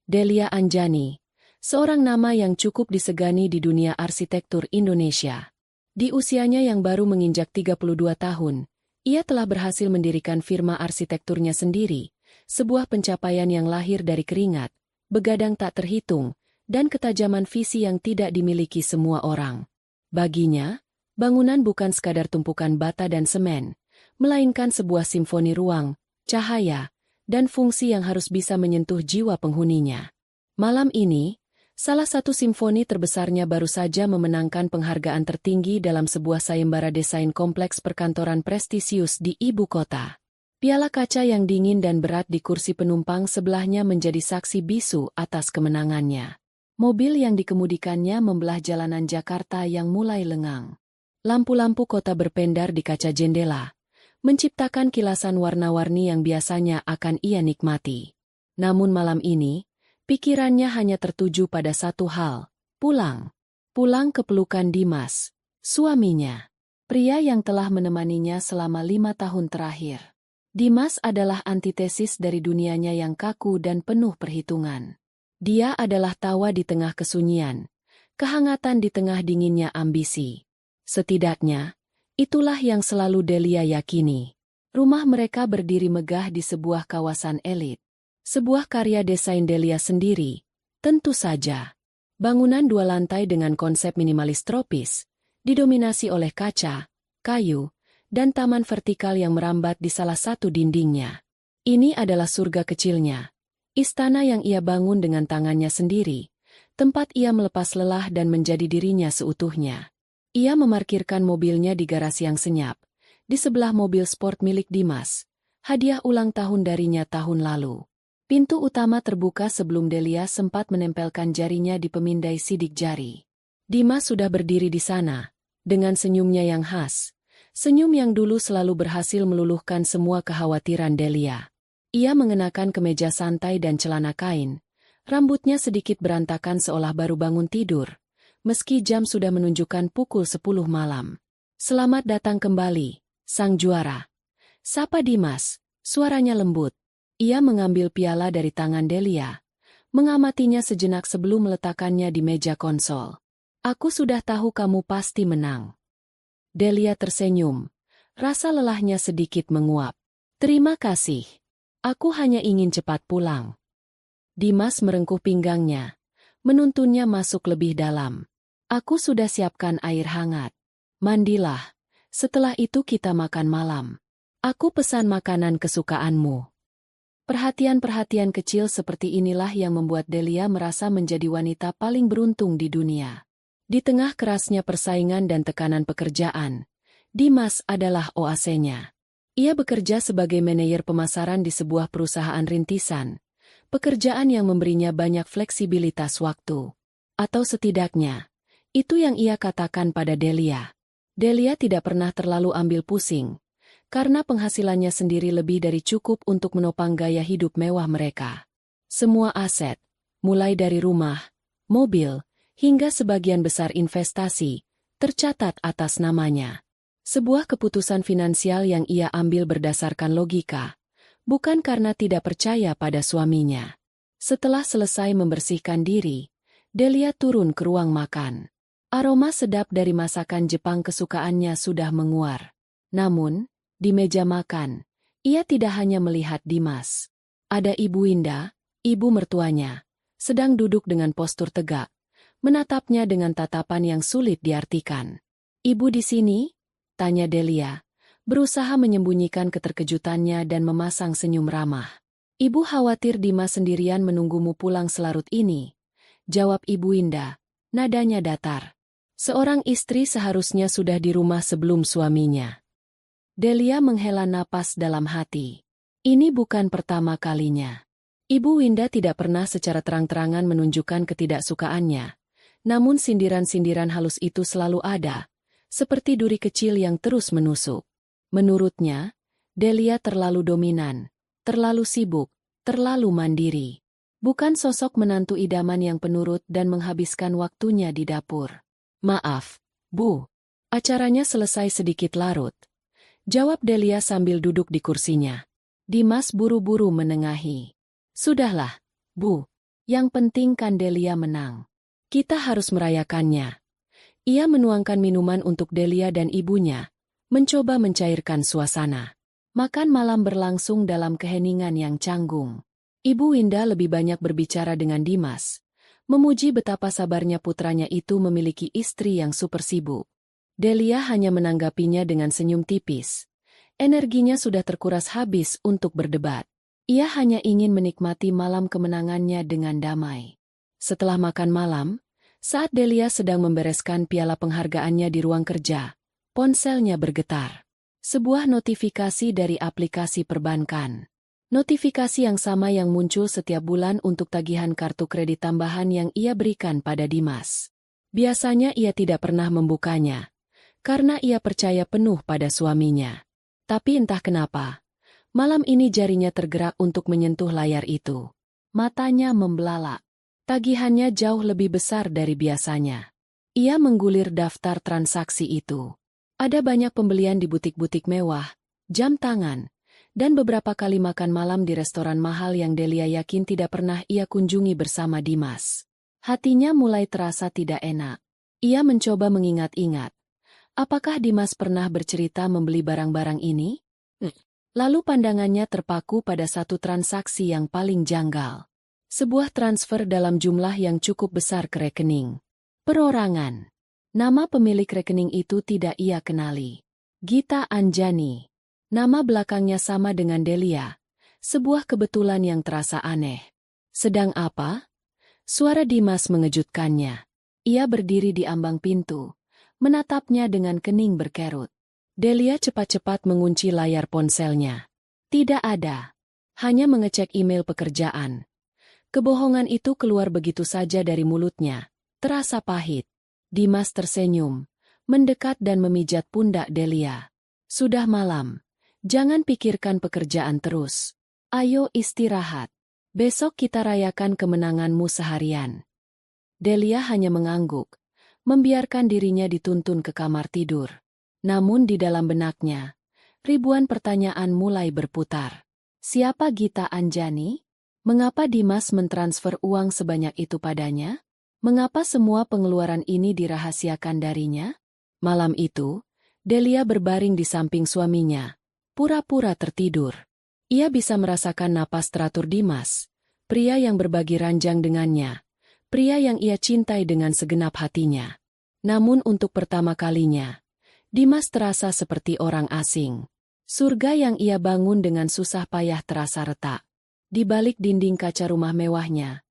Delia Anjani, seorang nama yang cukup disegani di dunia arsitektur Indonesia. Di usianya yang baru menginjak 32 tahun, ia telah berhasil mendirikan firma arsitekturnya sendiri, sebuah pencapaian yang lahir dari keringat, begadang tak terhitung, dan ketajaman visi yang tidak dimiliki semua orang. Baginya, bangunan bukan sekadar tumpukan bata dan semen, melainkan sebuah simfoni ruang, cahaya, dan fungsi yang harus bisa menyentuh jiwa penghuninya. Malam ini, salah satu simfoni terbesarnya baru saja memenangkan penghargaan tertinggi dalam sebuah sayembara desain kompleks perkantoran prestisius di ibu kota. Piala kaca yang dingin dan berat di kursi penumpang sebelahnya menjadi saksi bisu atas kemenangannya. Mobil yang dikemudikannya membelah jalanan Jakarta yang mulai lengang. Lampu-lampu kota berpendar di kaca jendela, menciptakan kilasan warna-warni yang biasanya akan ia nikmati. Namun malam ini, pikirannya hanya tertuju pada satu hal, pulang. Pulang ke pelukan Dimas, suaminya. Pria yang telah menemaninya selama 5 tahun terakhir. Dimas adalah antitesis dari dunianya yang kaku dan penuh perhitungan. Dia adalah tawa di tengah kesunyian, kehangatan di tengah dinginnya ambisi. Setidaknya, itulah yang selalu Delia yakini. Rumah mereka berdiri megah di sebuah kawasan elit. Sebuah karya desain Delia sendiri, tentu saja. Bangunan 2 lantai dengan konsep minimalis tropis, didominasi oleh kaca, kayu, dan taman vertikal yang merambat di salah satu dindingnya. Ini adalah surga kecilnya. Istana yang ia bangun dengan tangannya sendiri, tempat ia melepas lelah dan menjadi dirinya seutuhnya. Ia memarkirkan mobilnya di garasi yang senyap, di sebelah mobil sport milik Dimas, hadiah ulang tahun darinya tahun lalu. Pintu utama terbuka sebelum Delia sempat menempelkan jarinya di pemindai sidik jari. Dimas sudah berdiri di sana, dengan senyumnya yang khas, senyum yang dulu selalu berhasil meluluhkan semua kekhawatiran Delia. Ia mengenakan kemeja santai dan celana kain, rambutnya sedikit berantakan seolah baru bangun tidur. Meski jam sudah menunjukkan pukul 10 malam. Selamat datang kembali, sang juara. Sapa Dimas, suaranya lembut. Ia mengambil piala dari tangan Delia, mengamatinya sejenak sebelum meletakkannya di meja konsol. Aku sudah tahu kamu pasti menang. Delia tersenyum, rasa lelahnya sedikit menguap. Terima kasih. Aku hanya ingin cepat pulang. Dimas merengkuh pinggangnya, menuntunnya masuk lebih dalam. Aku sudah siapkan air hangat. Mandilah. Setelah itu kita makan malam. Aku pesan makanan kesukaanmu. Perhatian-perhatian kecil seperti inilah yang membuat Delia merasa menjadi wanita paling beruntung di dunia. Di tengah kerasnya persaingan dan tekanan pekerjaan, Dimas adalah oasenya. Ia bekerja sebagai manajer pemasaran di sebuah perusahaan rintisan, pekerjaan yang memberinya banyak fleksibilitas waktu. Atau setidaknya, itu yang ia katakan pada Delia. Delia tidak pernah terlalu ambil pusing, karena penghasilannya sendiri lebih dari cukup untuk menopang gaya hidup mewah mereka. Semua aset, mulai dari rumah, mobil, hingga sebagian besar investasi, tercatat atas namanya. Sebuah keputusan finansial yang ia ambil berdasarkan logika, bukan karena tidak percaya pada suaminya. Setelah selesai membersihkan diri, Delia turun ke ruang makan. Aroma sedap dari masakan Jepang kesukaannya sudah menguar. Namun, di meja makan, ia tidak hanya melihat Dimas. Ada Ibu Indah, ibu mertuanya, sedang duduk dengan postur tegak, menatapnya dengan tatapan yang sulit diartikan. Ibu di sini? Tanya Delia, berusaha menyembunyikan keterkejutannya dan memasang senyum ramah. Ibu khawatir Dimas sendirian menunggumu pulang selarut ini. Jawab Ibu Indah, nadanya datar. Seorang istri seharusnya sudah di rumah sebelum suaminya. Delia menghela napas dalam hati. Ini bukan pertama kalinya. Ibu Winda tidak pernah secara terang-terangan menunjukkan ketidaksukaannya. Namun sindiran-sindiran halus itu selalu ada, seperti duri kecil yang terus menusuk. Menurutnya, Delia terlalu dominan, terlalu sibuk, terlalu mandiri. Bukan sosok menantu idaman yang penurut dan menghabiskan waktunya di dapur. Maaf, Bu. Acaranya selesai sedikit larut. Jawab Delia sambil duduk di kursinya. Dimas buru-buru menengahi. Sudahlah, Bu. Yang penting kan Delia menang. Kita harus merayakannya. Ia menuangkan minuman untuk Delia dan ibunya, mencoba mencairkan suasana. Makan malam berlangsung dalam keheningan yang canggung. Ibu Winda lebih banyak berbicara dengan Dimas, memuji betapa sabarnya putranya itu memiliki istri yang super sibuk. Delia hanya menanggapinya dengan senyum tipis. Energinya sudah terkuras habis untuk berdebat. Ia hanya ingin menikmati malam kemenangannya dengan damai. Setelah makan malam, saat Delia sedang membereskan piala penghargaannya di ruang kerja, ponselnya bergetar. Sebuah notifikasi dari aplikasi perbankan. Notifikasi yang sama yang muncul setiap bulan untuk tagihan kartu kredit tambahan yang ia berikan pada Dimas. Biasanya ia tidak pernah membukanya, karena ia percaya penuh pada suaminya. Tapi entah kenapa, malam ini jarinya tergerak untuk menyentuh layar itu. Matanya membelalak. Tagihannya jauh lebih besar dari biasanya. Ia menggulir daftar transaksi itu. Ada banyak pembelian di butik-butik mewah, jam tangan, dan beberapa kali makan malam di restoran mahal yang Delia yakin tidak pernah ia kunjungi bersama Dimas. Hatinya mulai terasa tidak enak. Ia mencoba mengingat-ingat. Apakah Dimas pernah bercerita membeli barang-barang ini? Lalu pandangannya terpaku pada satu transaksi yang paling janggal. Sebuah transfer dalam jumlah yang cukup besar ke rekening. Perorangan. Nama pemilik rekening itu tidak ia kenali. Gita Anjani. Nama belakangnya sama dengan Delia. Sebuah kebetulan yang terasa aneh. Sedang apa? Suara Dimas mengejutkannya. Ia berdiri di ambang pintu, menatapnya dengan kening berkerut. Delia cepat-cepat mengunci layar ponselnya. Tidak ada. Hanya mengecek email pekerjaan. Kebohongan itu keluar begitu saja dari mulutnya. Terasa pahit. Dimas tersenyum, mendekat dan memijat pundak Delia. Sudah malam. Jangan pikirkan pekerjaan terus. Ayo istirahat. Besok kita rayakan kemenanganmu seharian. Delia hanya mengangguk, membiarkan dirinya dituntun ke kamar tidur. Namun di dalam benaknya, ribuan pertanyaan mulai berputar. Siapa Gita Anjani? Mengapa Dimas mentransfer uang sebanyak itu padanya? Mengapa semua pengeluaran ini dirahasiakan darinya? Malam itu, Delia berbaring di samping suaminya, pura-pura tertidur. Ia bisa merasakan napas teratur Dimas, pria yang berbagi ranjang dengannya, pria yang ia cintai dengan segenap hatinya. Namun untuk pertama kalinya, Dimas terasa seperti orang asing. Surga yang ia bangun dengan susah payah terasa retak. Di balik dinding kaca rumah mewahnya,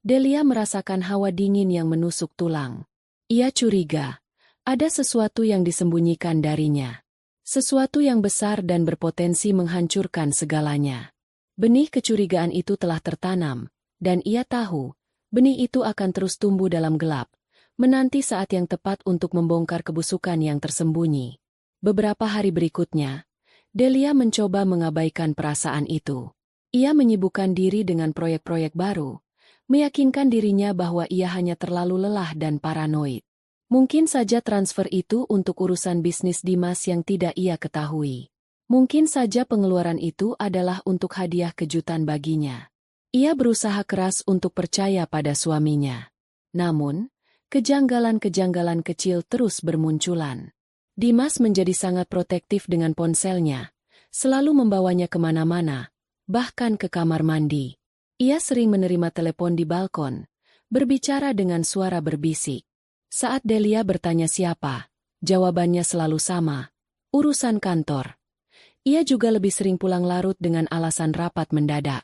Delia merasakan hawa dingin yang menusuk tulang. Ia curiga, ada sesuatu yang disembunyikan darinya. Sesuatu yang besar dan berpotensi menghancurkan segalanya. Benih kecurigaan itu telah tertanam, dan ia tahu, benih itu akan terus tumbuh dalam gelap, menanti saat yang tepat untuk membongkar kebusukan yang tersembunyi. Beberapa hari berikutnya, Delia mencoba mengabaikan perasaan itu. Ia menyibukkan diri dengan proyek-proyek baru, meyakinkan dirinya bahwa ia hanya terlalu lelah dan paranoid. Mungkin saja transfer itu untuk urusan bisnis Dimas yang tidak ia ketahui. Mungkin saja pengeluaran itu adalah untuk hadiah kejutan baginya. Ia berusaha keras untuk percaya pada suaminya. Namun, kejanggalan-kejanggalan kecil terus bermunculan. Dimas menjadi sangat protektif dengan ponselnya, selalu membawanya kemana-mana, bahkan ke kamar mandi. Ia sering menerima telepon di balkon, berbicara dengan suara berbisik. Saat Delia bertanya siapa, jawabannya selalu sama, urusan kantor. Ia juga lebih sering pulang larut dengan alasan rapat mendadak.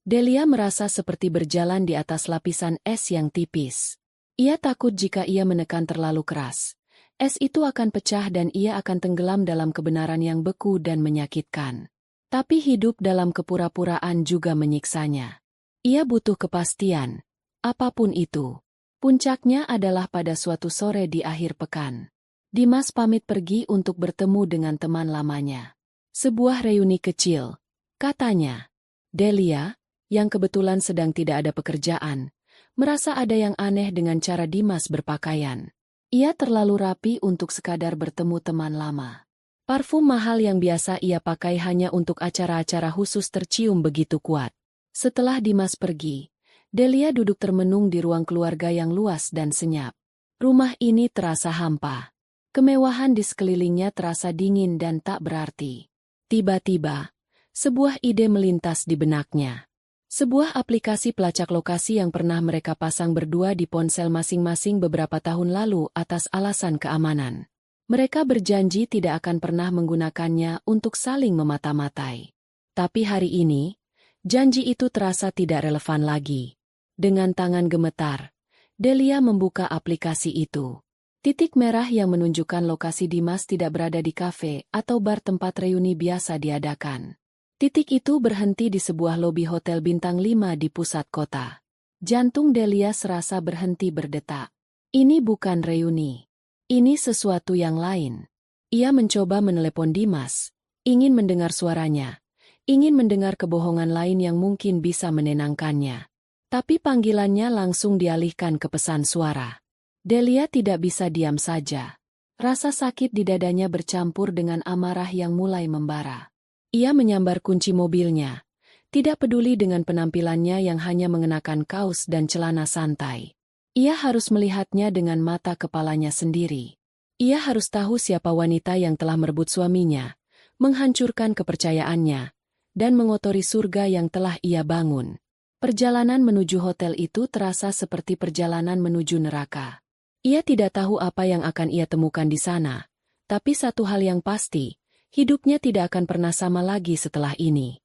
Delia merasa seperti berjalan di atas lapisan es yang tipis. Ia takut jika ia menekan terlalu keras. Es itu akan pecah dan ia akan tenggelam dalam kebenaran yang beku dan menyakitkan. Tapi hidup dalam kepura-puraan juga menyiksanya. Ia butuh kepastian, apapun itu. Puncaknya adalah pada suatu sore di akhir pekan. Dimas pamit pergi untuk bertemu dengan teman lamanya. Sebuah reuni kecil, katanya. Delia, yang kebetulan sedang tidak ada pekerjaan, merasa ada yang aneh dengan cara Dimas berpakaian. Ia terlalu rapi untuk sekadar bertemu teman lama. Parfum mahal yang biasa ia pakai hanya untuk acara-acara khusus tercium begitu kuat. Setelah Dimas pergi, Delia duduk termenung di ruang keluarga yang luas dan senyap. Rumah ini terasa hampa. Kemewahan di sekelilingnya terasa dingin dan tak berarti. Tiba-tiba, sebuah ide melintas di benaknya. Sebuah aplikasi pelacak lokasi yang pernah mereka pasang berdua di ponsel masing-masing beberapa tahun lalu atas alasan keamanan. Mereka berjanji tidak akan pernah menggunakannya untuk saling memata-matai. Tapi hari ini, janji itu terasa tidak relevan lagi. Dengan tangan gemetar, Delia membuka aplikasi itu. Titik merah yang menunjukkan lokasi Dimas tidak berada di kafe atau bar tempat reuni biasa diadakan. Titik itu berhenti di sebuah lobi hotel bintang 5 di pusat kota. Jantung Delia serasa berhenti berdetak. Ini bukan reuni. Ini sesuatu yang lain. Ia mencoba menelepon Dimas, ingin mendengar suaranya, ingin mendengar kebohongan lain yang mungkin bisa menenangkannya. Tapi panggilannya langsung dialihkan ke pesan suara. Delia tidak bisa diam saja. Rasa sakit di dadanya bercampur dengan amarah yang mulai membara. Ia menyambar kunci mobilnya, tidak peduli dengan penampilannya yang hanya mengenakan kaos dan celana santai. Ia harus melihatnya dengan mata kepalanya sendiri. Ia harus tahu siapa wanita yang telah merebut suaminya, menghancurkan kepercayaannya, dan mengotori surga yang telah ia bangun. Perjalanan menuju hotel itu terasa seperti perjalanan menuju neraka. Ia tidak tahu apa yang akan ia temukan di sana, tapi satu hal yang pasti, hidupnya tidak akan pernah sama lagi setelah ini.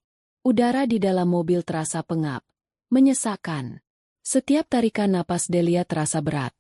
Udara di dalam mobil terasa pengap, menyesakkan. Setiap tarikan napas Delia terasa berat,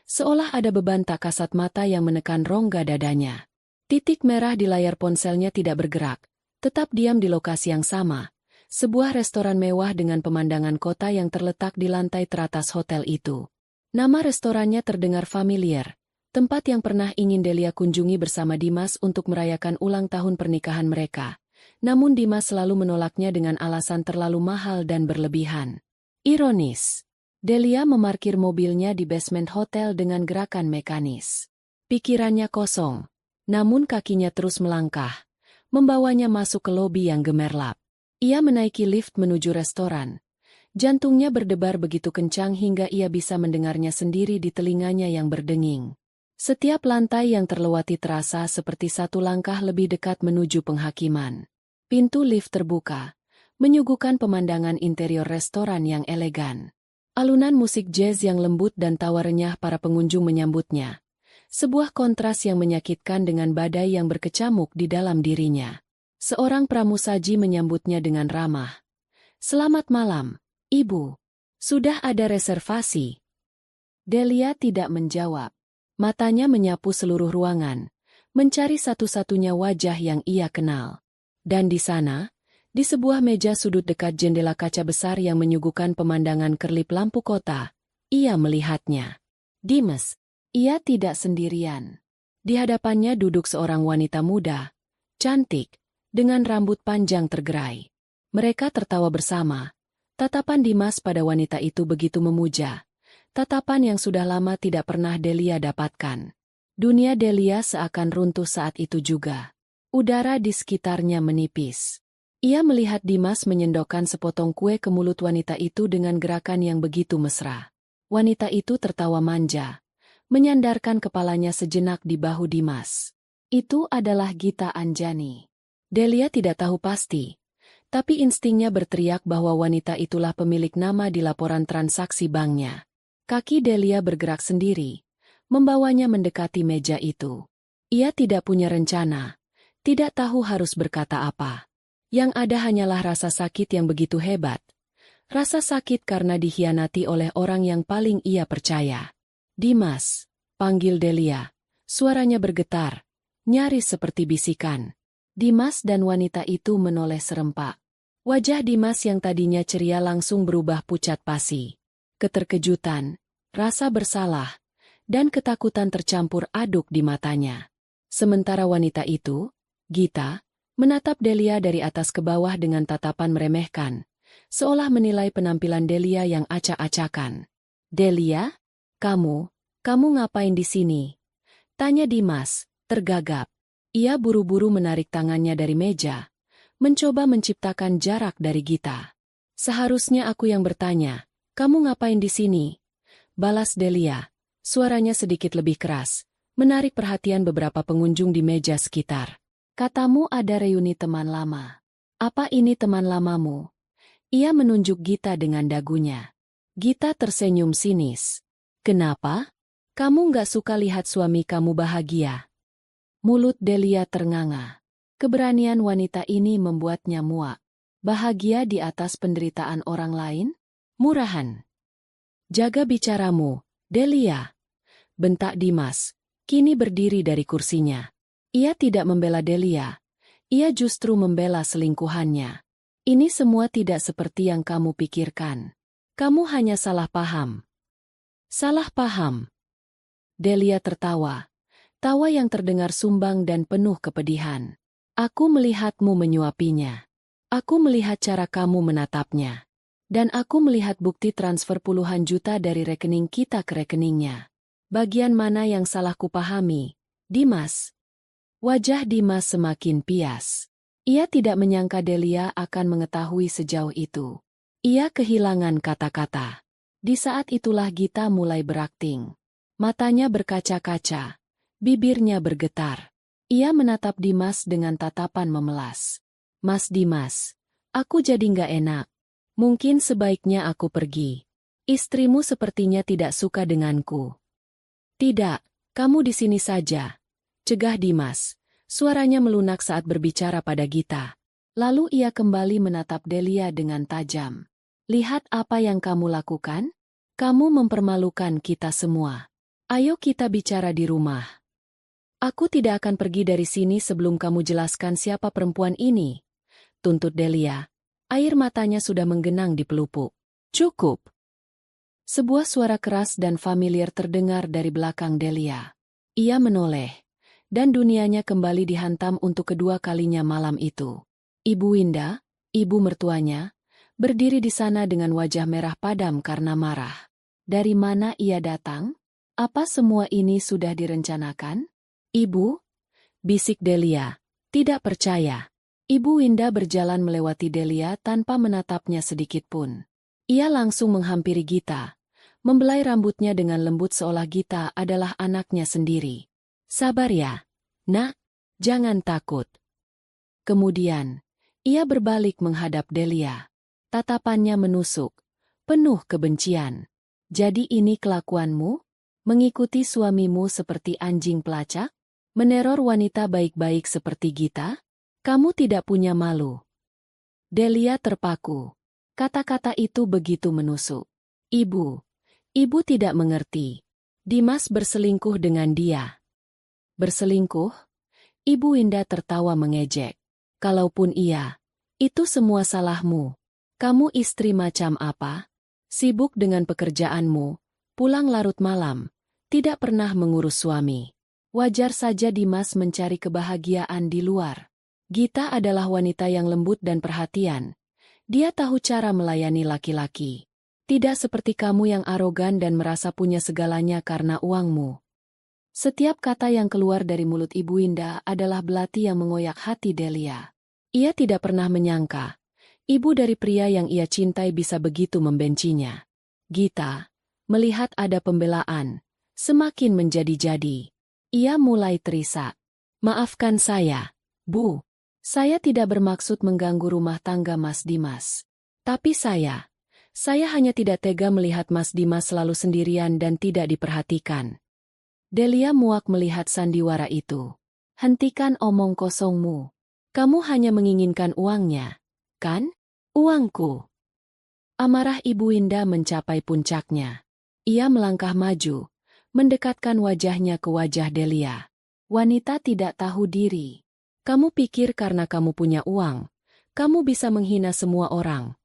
seolah ada beban tak kasat mata yang menekan rongga dadanya. Titik merah di layar ponselnya tidak bergerak, tetap diam di lokasi yang sama, sebuah restoran mewah dengan pemandangan kota yang terletak di lantai teratas hotel itu. Nama restorannya terdengar familiar, tempat yang pernah ingin Delia kunjungi bersama Dimas untuk merayakan ulang tahun pernikahan mereka. Namun Dimas selalu menolaknya dengan alasan terlalu mahal dan berlebihan. Ironis, Delia memarkir mobilnya di basement hotel dengan gerakan mekanis. Pikirannya kosong, namun kakinya terus melangkah, membawanya masuk ke lobi yang gemerlap. Ia menaiki lift menuju restoran. Jantungnya berdebar begitu kencang hingga ia bisa mendengarnya sendiri di telinganya yang berdenging. Setiap lantai yang terlewati terasa seperti satu langkah lebih dekat menuju penghakiman. Pintu lift terbuka, menyuguhkan pemandangan interior restoran yang elegan. Alunan musik jazz yang lembut dan tawa renyah para pengunjung menyambutnya. Sebuah kontras yang menyakitkan dengan badai yang berkecamuk di dalam dirinya. Seorang pramusaji menyambutnya dengan ramah. "Selamat malam, Ibu. Sudah ada reservasi?" Delia tidak menjawab. Matanya menyapu seluruh ruangan, mencari satu-satunya wajah yang ia kenal. Dan di sana, di sebuah meja sudut dekat jendela kaca besar yang menyuguhkan pemandangan kerlip lampu kota, ia melihatnya. Dimas. Ia tidak sendirian. Di hadapannya duduk seorang wanita muda, cantik, dengan rambut panjang tergerai. Mereka tertawa bersama. Tatapan Dimas pada wanita itu begitu memuja. Tatapan yang sudah lama tidak pernah Delia dapatkan. Dunia Delia seakan runtuh saat itu juga. Udara di sekitarnya menipis. Ia melihat Dimas menyendokkan sepotong kue ke mulut wanita itu dengan gerakan yang begitu mesra. Wanita itu tertawa manja, menyandarkan kepalanya sejenak di bahu Dimas. Itu adalah Gita Anjani. Delia tidak tahu pasti, tapi instingnya berteriak bahwa wanita itulah pemilik nama di laporan transaksi banknya. Kaki Delia bergerak sendiri, membawanya mendekati meja itu. Ia tidak punya rencana, tidak tahu harus berkata apa. Yang ada hanyalah rasa sakit yang begitu hebat. Rasa sakit karena dikhianati oleh orang yang paling ia percaya. "Dimas," panggil Delia. Suaranya bergetar, nyaris seperti bisikan. Dimas dan wanita itu menoleh serempak. Wajah Dimas yang tadinya ceria langsung berubah pucat pasi. Keterkejutan, rasa bersalah, dan ketakutan tercampur aduk di matanya. Sementara wanita itu, Gita, menatap Delia dari atas ke bawah dengan tatapan meremehkan, seolah menilai penampilan Delia yang acak-acakan. "Delia, kamu ngapain di sini?" tanya Dimas, tergagap. Ia buru-buru menarik tangannya dari meja, mencoba menciptakan jarak dari Gita. "Seharusnya aku yang bertanya, Kamu ngapain di sini? Balas Delia. Suaranya sedikit lebih keras, menarik perhatian beberapa pengunjung di meja sekitar. Katamu ada reuni teman lama. Apa ini teman lamamu? Ia menunjuk Gita dengan dagunya. Gita tersenyum sinis. Kenapa? Kamu nggak suka lihat suami kamu bahagia? Mulut Delia ternganga. Keberanian wanita ini membuatnya muak. Bahagia di atas penderitaan orang lain? Murahan. Jaga bicaramu, Delia. Bentak Dimas, kini berdiri dari kursinya. Ia tidak membela Delia. Ia justru membela selingkuhannya. Ini semua tidak seperti yang kamu pikirkan. Kamu hanya salah paham. Salah paham. Delia tertawa. Tawa yang terdengar sumbang dan penuh kepedihan. Aku melihatmu menyuapinya. Aku melihat cara kamu menatapnya. Dan aku melihat bukti transfer puluhan juta dari rekening kita ke rekeningnya. Bagian mana yang salah kupahami, Dimas? Wajah Dimas semakin pias. Ia tidak menyangka Delia akan mengetahui sejauh itu. Ia kehilangan kata-kata. Di saat itulah Gita mulai berakting. Matanya berkaca-kaca. Bibirnya bergetar. Ia menatap Dimas dengan tatapan memelas. Mas Dimas, aku jadi nggak enak. Mungkin sebaiknya aku pergi. Istrimu sepertinya tidak suka denganku. Tidak, kamu di sini saja. Cegah Dimas. Suaranya melunak saat berbicara pada Gita. Lalu ia kembali menatap Delia dengan tajam. Lihat apa yang kamu lakukan? Kamu mempermalukan kita semua. Ayo kita bicara di rumah. Aku tidak akan pergi dari sini sebelum kamu jelaskan siapa perempuan ini. Tuntut Delia. Air matanya sudah menggenang di pelupuk. Cukup. Sebuah suara keras dan familiar terdengar dari belakang Delia. Ia menoleh. Dan dunianya kembali dihantam untuk kedua kalinya malam itu. Ibu Winda, ibu mertuanya, berdiri di sana dengan wajah merah padam karena marah. Dari mana ia datang? Apa semua ini sudah direncanakan? Ibu? Bisik Delia. Tidak percaya. Ibu Winda berjalan melewati Delia tanpa menatapnya sedikitpun. Ia langsung menghampiri Gita. Membelai rambutnya dengan lembut seolah Gita adalah anaknya sendiri. Sabar ya, nak, jangan takut. Kemudian, ia berbalik menghadap Delia. Tatapannya menusuk, penuh kebencian. Jadi ini kelakuanmu? Mengikuti suamimu seperti anjing pelacak? Meneror wanita baik-baik seperti Gita? Kamu tidak punya malu. Delia terpaku. Kata-kata itu begitu menusuk. Ibu tidak mengerti. Dimas berselingkuh dengan dia. Berselingkuh? Ibu Winda tertawa mengejek. Kalaupun iya, itu semua salahmu. Kamu istri macam apa? Sibuk dengan pekerjaanmu, pulang larut malam, tidak pernah mengurus suami. Wajar saja Dimas mencari kebahagiaan di luar. Gita adalah wanita yang lembut dan perhatian. Dia tahu cara melayani laki-laki. Tidak seperti kamu yang arogan dan merasa punya segalanya karena uangmu. Setiap kata yang keluar dari mulut Ibu Winda adalah belati yang mengoyak hati Delia. Ia tidak pernah menyangka, ibu dari pria yang ia cintai bisa begitu membencinya. Gita, melihat ada pembelaan, semakin menjadi-jadi. Ia mulai terisak. Maafkan saya, Bu. Saya tidak bermaksud mengganggu rumah tangga Mas Dimas. Tapi saya hanya tidak tega melihat Mas Dimas selalu sendirian dan tidak diperhatikan. Delia muak melihat sandiwara itu. Hentikan omong kosongmu. Kamu hanya menginginkan uangnya, kan? Uangku. Amarah Ibu Winda mencapai puncaknya. Ia melangkah maju, mendekatkan wajahnya ke wajah Delia. Wanita tidak tahu diri. Kamu pikir karena kamu punya uang, kamu bisa menghina semua orang.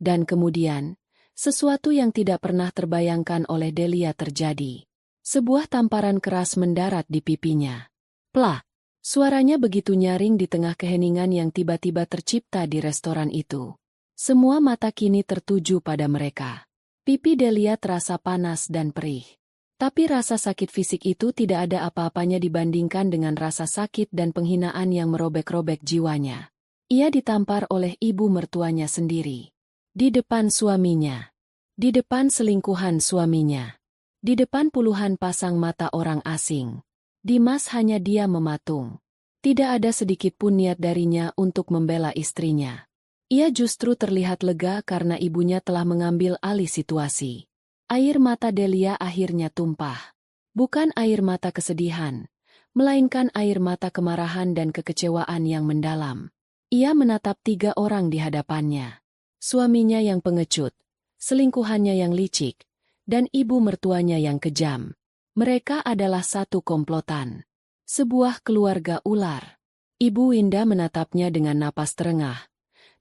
Dan kemudian, sesuatu yang tidak pernah terbayangkan oleh Delia terjadi. Sebuah tamparan keras mendarat di pipinya. Plak! Suaranya begitu nyaring di tengah keheningan yang tiba-tiba tercipta di restoran itu. Semua mata kini tertuju pada mereka. Pipi Delia terasa panas dan perih. Tapi rasa sakit fisik itu tidak ada apa-apanya dibandingkan dengan rasa sakit dan penghinaan yang merobek-robek jiwanya. Ia ditampar oleh ibu mertuanya sendiri. Di depan suaminya. Di depan selingkuhan suaminya. Di depan puluhan pasang mata orang asing. Dimas hanya diam mematung. Tidak ada sedikit pun niat darinya untuk membela istrinya. Ia justru terlihat lega karena ibunya telah mengambil alih situasi. Air mata Delia akhirnya tumpah. Bukan air mata kesedihan, melainkan air mata kemarahan dan kekecewaan yang mendalam. Ia menatap 3 orang di hadapannya. Suaminya yang pengecut, selingkuhannya yang licik, dan ibu mertuanya yang kejam. Mereka adalah satu komplotan. Sebuah keluarga ular. Ibu Winda menatapnya dengan napas terengah.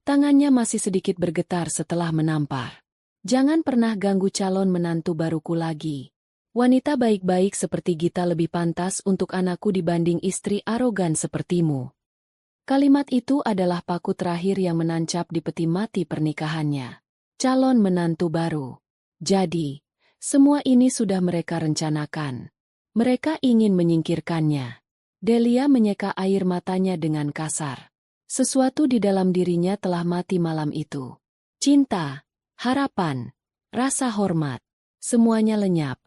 Tangannya masih sedikit bergetar setelah menampar. Jangan pernah ganggu calon menantu baruku lagi. Wanita baik-baik seperti Gita lebih pantas untuk anakku dibanding istri arogan sepertimu. Kalimat itu adalah paku terakhir yang menancap di peti mati pernikahannya. Calon menantu baru. Jadi, semua ini sudah mereka rencanakan. Mereka ingin menyingkirkannya. Delia menyeka air matanya dengan kasar. Sesuatu di dalam dirinya telah mati malam itu. Cinta, harapan, rasa hormat, semuanya lenyap,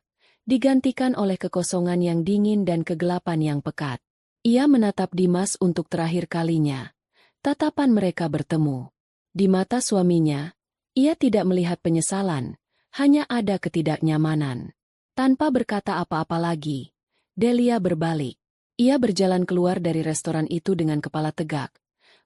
digantikan oleh kekosongan yang dingin dan kegelapan yang pekat. Ia menatap Dimas untuk terakhir kalinya. Tatapan mereka bertemu. Di mata suaminya, ia tidak melihat penyesalan, hanya ada ketidaknyamanan. Tanpa berkata apa-apa lagi, Delia berbalik. Ia berjalan keluar dari restoran itu dengan kepala tegak,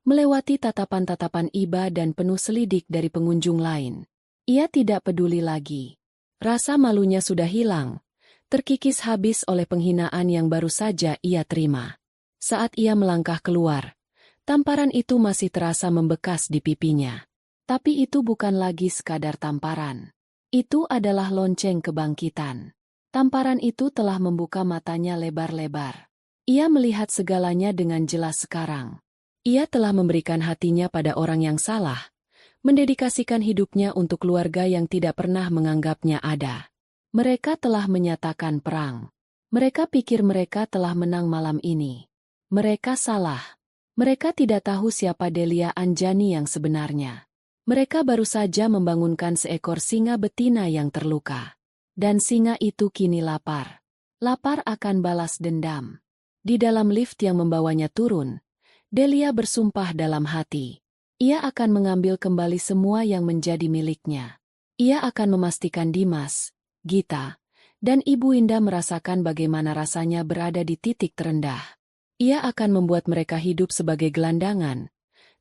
melewati tatapan-tatapan iba dan penuh selidik dari pengunjung lain. Ia tidak peduli lagi. Rasa malunya sudah hilang, terkikis habis oleh penghinaan yang baru saja ia terima. Saat ia melangkah keluar, tamparan itu masih terasa membekas di pipinya. Tapi itu bukan lagi sekadar tamparan. Itu adalah lonceng kebangkitan. Tamparan itu telah membuka matanya lebar-lebar. Ia melihat segalanya dengan jelas sekarang. Ia telah memberikan hatinya pada orang yang salah, mendedikasikan hidupnya untuk keluarga yang tidak pernah menganggapnya ada. Mereka telah menyatakan perang. Mereka pikir mereka telah menang malam ini. Mereka salah. Mereka tidak tahu siapa Delia Anjani yang sebenarnya. Mereka baru saja membangunkan seekor singa betina yang terluka. Dan singa itu kini lapar. Lapar akan balas dendam. Di dalam lift yang membawanya turun, Delia bersumpah dalam hati. Ia akan mengambil kembali semua yang menjadi miliknya. Ia akan memastikan Dimas, Gita, dan Ibu Winda merasakan bagaimana rasanya berada di titik terendah. Ia akan membuat mereka hidup sebagai gelandangan,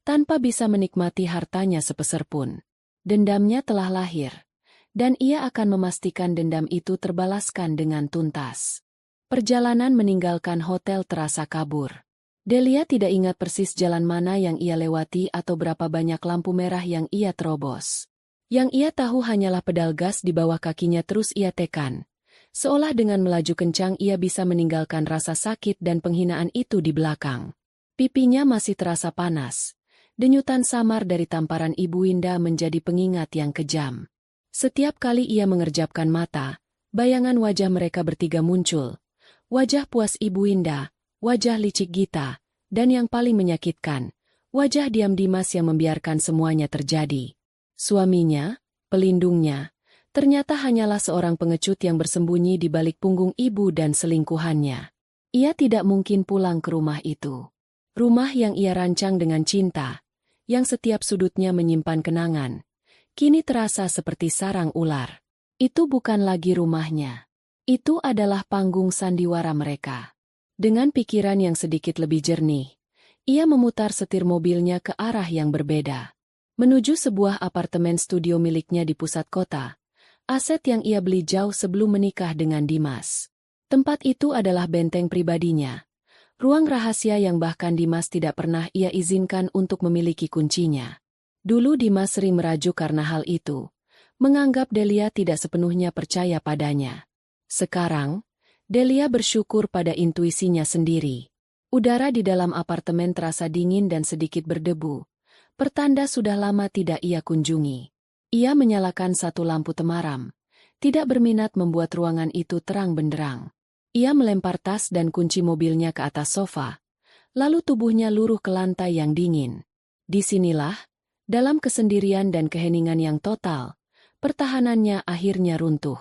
tanpa bisa menikmati hartanya sepeser pun. Dendamnya telah lahir, dan ia akan memastikan dendam itu terbalaskan dengan tuntas. Perjalanan meninggalkan hotel terasa kabur. Delia tidak ingat persis jalan mana yang ia lewati atau berapa banyak lampu merah yang ia terobos. Yang ia tahu hanyalah pedal gas di bawah kakinya terus ia tekan. Seolah dengan melaju kencang ia bisa meninggalkan rasa sakit dan penghinaan itu di belakang. Pipinya masih terasa panas. Denyutan samar dari tamparan Ibu Winda menjadi pengingat yang kejam. Setiap kali ia mengerjapkan mata, bayangan wajah mereka bertiga muncul. Wajah puas Ibu Winda, wajah licik Gita, dan yang paling menyakitkan, wajah diam Dimas yang membiarkan semuanya terjadi. Suaminya, pelindungnya, ternyata hanyalah seorang pengecut yang bersembunyi di balik punggung ibu dan selingkuhannya. Ia tidak mungkin pulang ke rumah itu. Rumah yang ia rancang dengan cinta, yang setiap sudutnya menyimpan kenangan, kini terasa seperti sarang ular. Itu bukan lagi rumahnya. Itu adalah panggung sandiwara mereka. Dengan pikiran yang sedikit lebih jernih, ia memutar setir mobilnya ke arah yang berbeda. Menuju sebuah apartemen studio miliknya di pusat kota, aset yang ia beli jauh sebelum menikah dengan Dimas. Tempat itu adalah benteng pribadinya. Ruang rahasia yang bahkan Dimas tidak pernah ia izinkan untuk memiliki kuncinya. Dulu Dimas sering merajuk karena hal itu, menganggap Delia tidak sepenuhnya percaya padanya. Sekarang, Delia bersyukur pada intuisinya sendiri. Udara di dalam apartemen terasa dingin dan sedikit berdebu, pertanda sudah lama tidak ia kunjungi. Ia menyalakan satu lampu temaram, tidak berminat membuat ruangan itu terang benderang. Ia melempar tas dan kunci mobilnya ke atas sofa, lalu tubuhnya luruh ke lantai yang dingin. Disinilah, dalam kesendirian dan keheningan yang total, Pertahanannya akhirnya runtuh.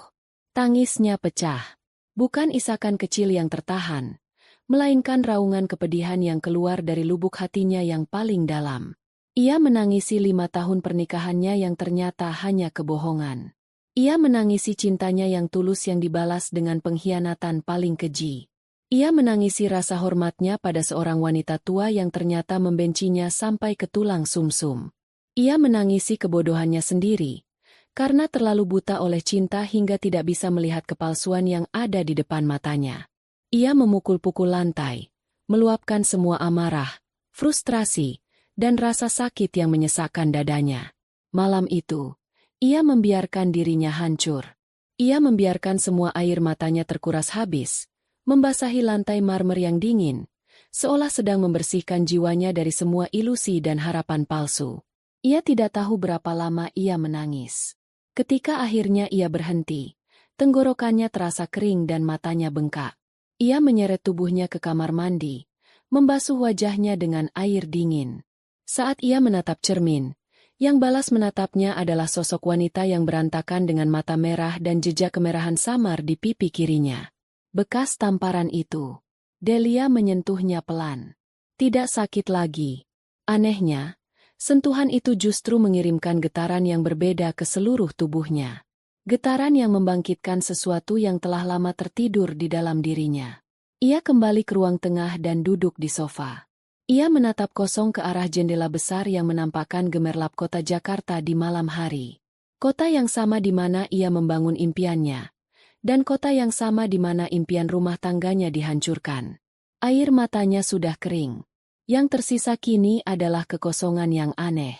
Tangisnya pecah. Bukan isakan kecil yang tertahan, melainkan raungan kepedihan yang keluar dari lubuk hatinya yang paling dalam. Ia menangisi 5 tahun pernikahannya yang ternyata hanya kebohongan. Ia menangisi cintanya yang tulus yang dibalas dengan pengkhianatan paling keji. Ia menangisi rasa hormatnya pada seorang wanita tua yang ternyata membencinya sampai ke tulang sumsum. Ia menangisi kebodohannya sendiri, karena terlalu buta oleh cinta hingga tidak bisa melihat kepalsuan yang ada di depan matanya. Ia memukul-pukul lantai, meluapkan semua amarah, frustrasi, dan rasa sakit yang menyesakkan dadanya. Malam itu, ia membiarkan dirinya hancur. Ia membiarkan semua air matanya terkuras habis, membasahi lantai marmer yang dingin, seolah sedang membersihkan jiwanya dari semua ilusi dan harapan palsu. Ia tidak tahu berapa lama ia menangis. Ketika akhirnya ia berhenti, tenggorokannya terasa kering dan matanya bengkak. Ia menyeret tubuhnya ke kamar mandi, membasuh wajahnya dengan air dingin. Saat ia menatap cermin, yang balas menatapnya adalah sosok wanita yang berantakan dengan mata merah dan jejak kemerahan samar di pipi kirinya. Bekas tamparan itu. Delia menyentuhnya pelan. Tidak sakit lagi. Anehnya, sentuhan itu justru mengirimkan getaran yang berbeda ke seluruh tubuhnya. Getaran yang membangkitkan sesuatu yang telah lama tertidur di dalam dirinya. Ia kembali ke ruang tengah dan duduk di sofa. Ia menatap kosong ke arah jendela besar yang menampakkan gemerlap kota Jakarta di malam hari. Kota yang sama di mana ia membangun impiannya. Dan kota yang sama di mana impian rumah tangganya dihancurkan. Air matanya sudah kering. Yang tersisa kini adalah kekosongan yang aneh.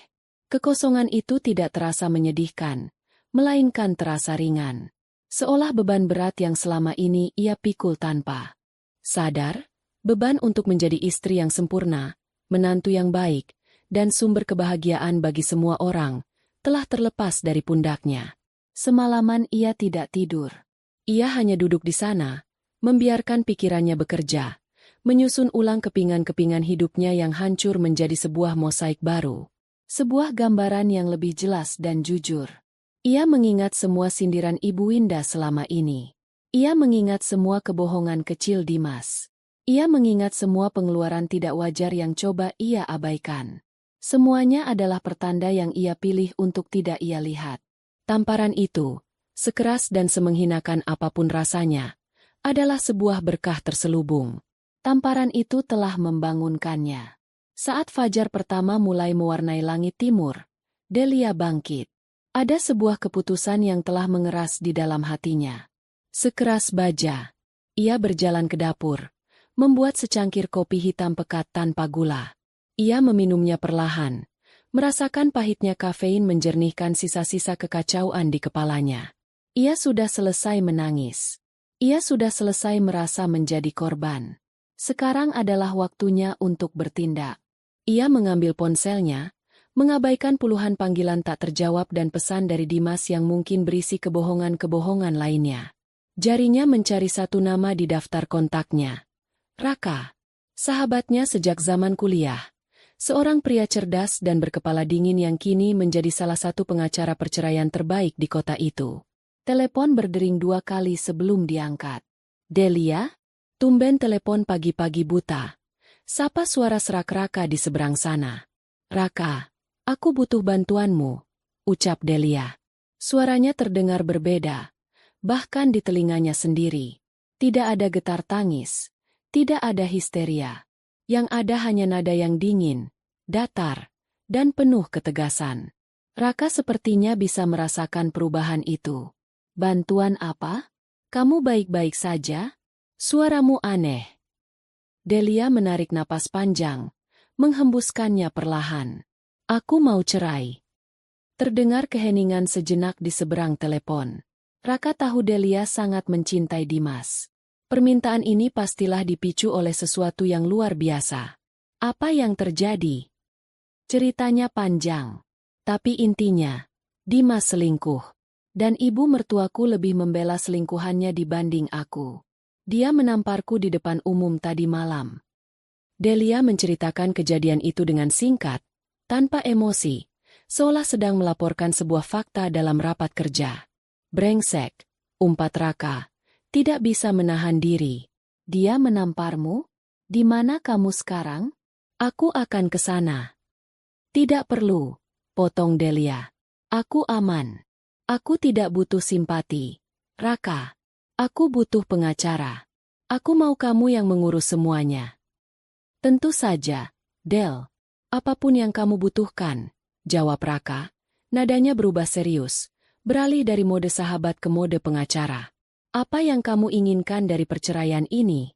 Kekosongan itu tidak terasa menyedihkan, melainkan terasa ringan. Seolah beban berat yang selama ini ia pikul tanpa sadar. Beban untuk menjadi istri yang sempurna, menantu yang baik, dan sumber kebahagiaan bagi semua orang, telah terlepas dari pundaknya. Semalaman ia tidak tidur. Ia hanya duduk di sana, membiarkan pikirannya bekerja, menyusun ulang kepingan-kepingan hidupnya yang hancur menjadi sebuah mosaik baru. Sebuah gambaran yang lebih jelas dan jujur. Ia mengingat semua sindiran Ibu Winda selama ini. Ia mengingat semua kebohongan kecil Dimas. Ia mengingat semua pengeluaran tidak wajar yang coba ia abaikan. Semuanya adalah pertanda yang ia pilih untuk tidak ia lihat. Tamparan itu, sekeras dan semenghinakan apapun rasanya, adalah sebuah berkah terselubung. Tamparan itu telah membangunkannya. Saat fajar pertama mulai mewarnai langit timur, Delia bangkit. Ada sebuah keputusan yang telah mengeras di dalam hatinya. Sekeras baja, ia berjalan ke dapur, membuat secangkir kopi hitam pekat tanpa gula. Ia meminumnya perlahan, merasakan pahitnya kafein menjernihkan sisa-sisa kekacauan di kepalanya. Ia sudah selesai menangis. Ia sudah selesai merasa menjadi korban. Sekarang adalah waktunya untuk bertindak. Ia mengambil ponselnya, mengabaikan puluhan panggilan tak terjawab dan pesan dari Dimas yang mungkin berisi kebohongan-kebohongan lainnya. Jarinya mencari satu nama di daftar kontaknya. Raka, sahabatnya sejak zaman kuliah, seorang pria cerdas dan berkepala dingin yang kini menjadi salah satu pengacara perceraian terbaik di kota itu. Telepon berdering 2 kali sebelum diangkat. Delia? Tumben telepon pagi-pagi buta. Sapa suara serak Raka di seberang sana. Raka, aku butuh bantuanmu, ucap Delia. Suaranya terdengar berbeda, bahkan di telinganya sendiri. Tidak ada getar tangis. Tidak ada histeria. Yang ada hanya nada yang dingin, datar, dan penuh ketegasan. Raka sepertinya bisa merasakan perubahan itu. Bantuan apa? Kamu baik-baik saja? Suaramu aneh. Delia menarik napas panjang, menghembuskannya perlahan. Aku mau cerai. Terdengar keheningan sejenak di seberang telepon. Raka tahu Delia sangat mencintai Dimas. Permintaan ini pastilah dipicu oleh sesuatu yang luar biasa. Apa yang terjadi? Ceritanya panjang. Tapi intinya, Dimas selingkuh. Dan ibu mertuaku lebih membela selingkuhannya dibanding aku. Dia menamparku di depan umum tadi malam. Delia menceritakan kejadian itu dengan singkat, tanpa emosi, seolah sedang melaporkan sebuah fakta dalam rapat kerja. Brengsek, umpat Raka, tidak bisa menahan diri. Dia menamparmu? Di mana kamu sekarang? Aku akan ke sana. Tidak perlu, potong Delia. Aku aman. Aku tidak butuh simpati. Raka, aku butuh pengacara. Aku mau kamu yang mengurus semuanya. Tentu saja, Del. Apapun yang kamu butuhkan, jawab Raka. Nadanya berubah serius, beralih dari mode sahabat ke mode pengacara. Apa yang kamu inginkan dari perceraian ini?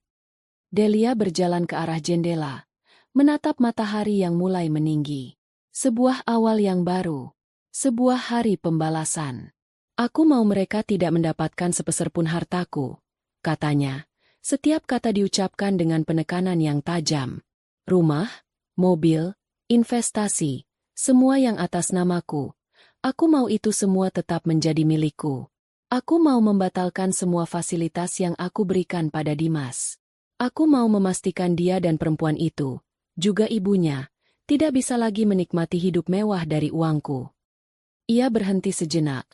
Delia berjalan ke arah jendela, menatap matahari yang mulai meninggi. Sebuah awal yang baru. Sebuah hari pembalasan. Aku mau mereka tidak mendapatkan sepeser pun hartaku, katanya. Setiap kata diucapkan dengan penekanan yang tajam. Rumah, mobil, investasi, semua yang atas namaku. Aku mau itu semua tetap menjadi milikku. Aku mau membatalkan semua fasilitas yang aku berikan pada Dimas. Aku mau memastikan dia dan perempuan itu, juga ibunya, tidak bisa lagi menikmati hidup mewah dari uangku. Ia berhenti sejenak,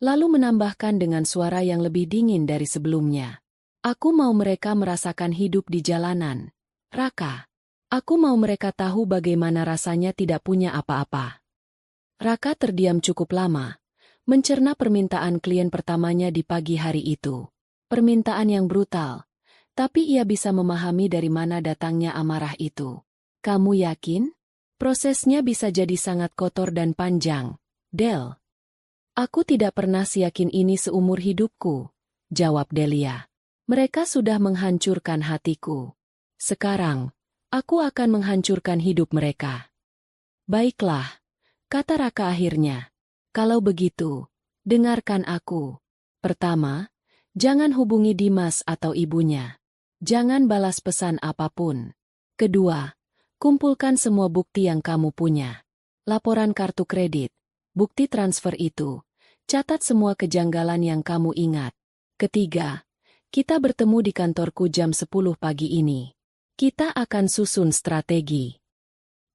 lalu menambahkan dengan suara yang lebih dingin dari sebelumnya. Aku mau mereka merasakan hidup di jalanan. Raka, aku mau mereka tahu bagaimana rasanya tidak punya apa-apa. Raka terdiam cukup lama, mencerna permintaan klien pertamanya di pagi hari itu. Permintaan yang brutal, tapi ia bisa memahami dari mana datangnya amarah itu. Kamu yakin? Prosesnya bisa jadi sangat kotor dan panjang, Del. Aku tidak pernah seyakin ini seumur hidupku, jawab Delia. Mereka sudah menghancurkan hatiku. Sekarang, aku akan menghancurkan hidup mereka. Baiklah, kata Raka akhirnya. Kalau begitu, dengarkan aku. Pertama, jangan hubungi Dimas atau ibunya. Jangan balas pesan apapun. Kedua, kumpulkan semua bukti yang kamu punya. Laporan kartu kredit, bukti transfer itu. Catat semua kejanggalan yang kamu ingat. Ketiga, kita bertemu di kantorku jam 10 pagi ini. Kita akan susun strategi.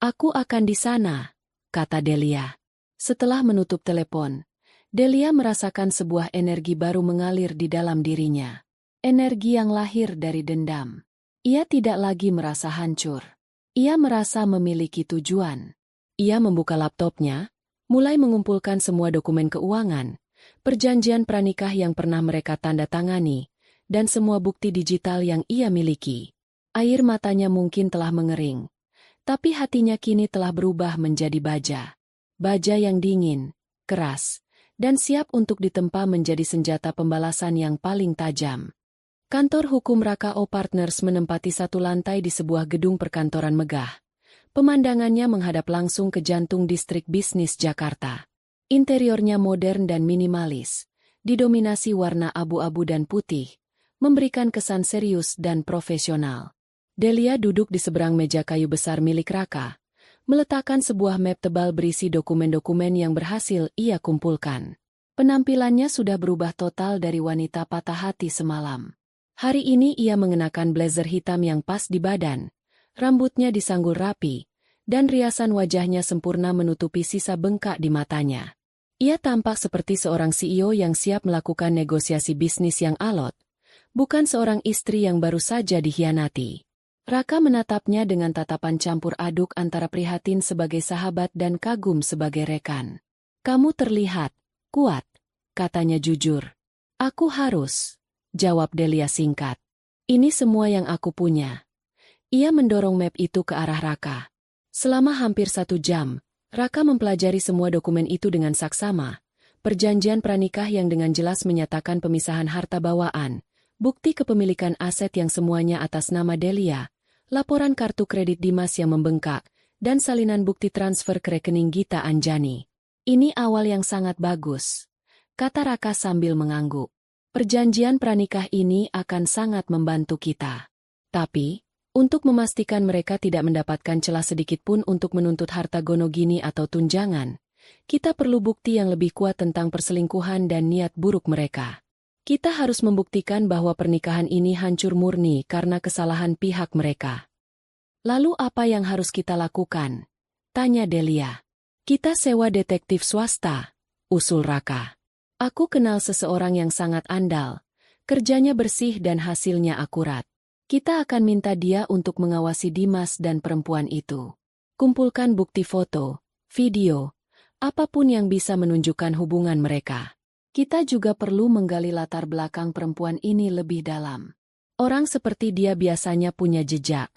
Aku akan di sana, kata Delia. Setelah menutup telepon, Delia merasakan sebuah energi baru mengalir di dalam dirinya. Energi yang lahir dari dendam. Ia tidak lagi merasa hancur. Ia merasa memiliki tujuan. Ia membuka laptopnya, mulai mengumpulkan semua dokumen keuangan, perjanjian pranikah yang pernah mereka tanda tangani, dan semua bukti digital yang ia miliki. Air matanya mungkin telah mengering, tapi hatinya kini telah berubah menjadi baja. Baja yang dingin, keras, dan siap untuk ditempa menjadi senjata pembalasan yang paling tajam. Kantor hukum Raka O Partners menempati satu lantai di sebuah gedung perkantoran megah. Pemandangannya menghadap langsung ke jantung distrik bisnis Jakarta. Interiornya modern dan minimalis, didominasi warna abu-abu dan putih, memberikan kesan serius dan profesional. Delia duduk di seberang meja kayu besar milik Raka, meletakkan sebuah map tebal berisi dokumen-dokumen yang berhasil ia kumpulkan. Penampilannya sudah berubah total dari wanita patah hati semalam. Hari ini ia mengenakan blazer hitam yang pas di badan, rambutnya disanggul rapi, dan riasan wajahnya sempurna menutupi sisa bengkak di matanya. Ia tampak seperti seorang CEO yang siap melakukan negosiasi bisnis yang alot, bukan seorang istri yang baru saja dikhianati. Raka menatapnya dengan tatapan campur aduk antara prihatin sebagai sahabat dan kagum sebagai rekan. Kamu terlihat kuat, katanya jujur. Aku harus, jawab Delia singkat. Ini semua yang aku punya. Ia mendorong map itu ke arah Raka. Selama hampir 1 jam, Raka mempelajari semua dokumen itu dengan saksama. Perjanjian pranikah yang dengan jelas menyatakan pemisahan harta bawaan, bukti kepemilikan aset yang semuanya atas nama Delia, laporan kartu kredit Dimas yang membengkak, dan salinan bukti transfer ke rekening Gita Anjani. Ini awal yang sangat bagus, kata Raka sambil mengangguk. Perjanjian pranikah ini akan sangat membantu kita. Tapi, untuk memastikan mereka tidak mendapatkan celah sedikitpun untuk menuntut harta gonogini atau tunjangan, kita perlu bukti yang lebih kuat tentang perselingkuhan dan niat buruk mereka. Kita harus membuktikan bahwa pernikahan ini hancur murni karena kesalahan pihak mereka. Lalu apa yang harus kita lakukan? Tanya Delia. Kita sewa detektif swasta, usul Raka. Aku kenal seseorang yang sangat andal. Kerjanya bersih dan hasilnya akurat. Kita akan minta dia untuk mengawasi Dimas dan perempuan itu. Kumpulkan bukti foto, video, apapun yang bisa menunjukkan hubungan mereka. Kita juga perlu menggali latar belakang perempuan ini lebih dalam. Orang seperti dia biasanya punya jejak.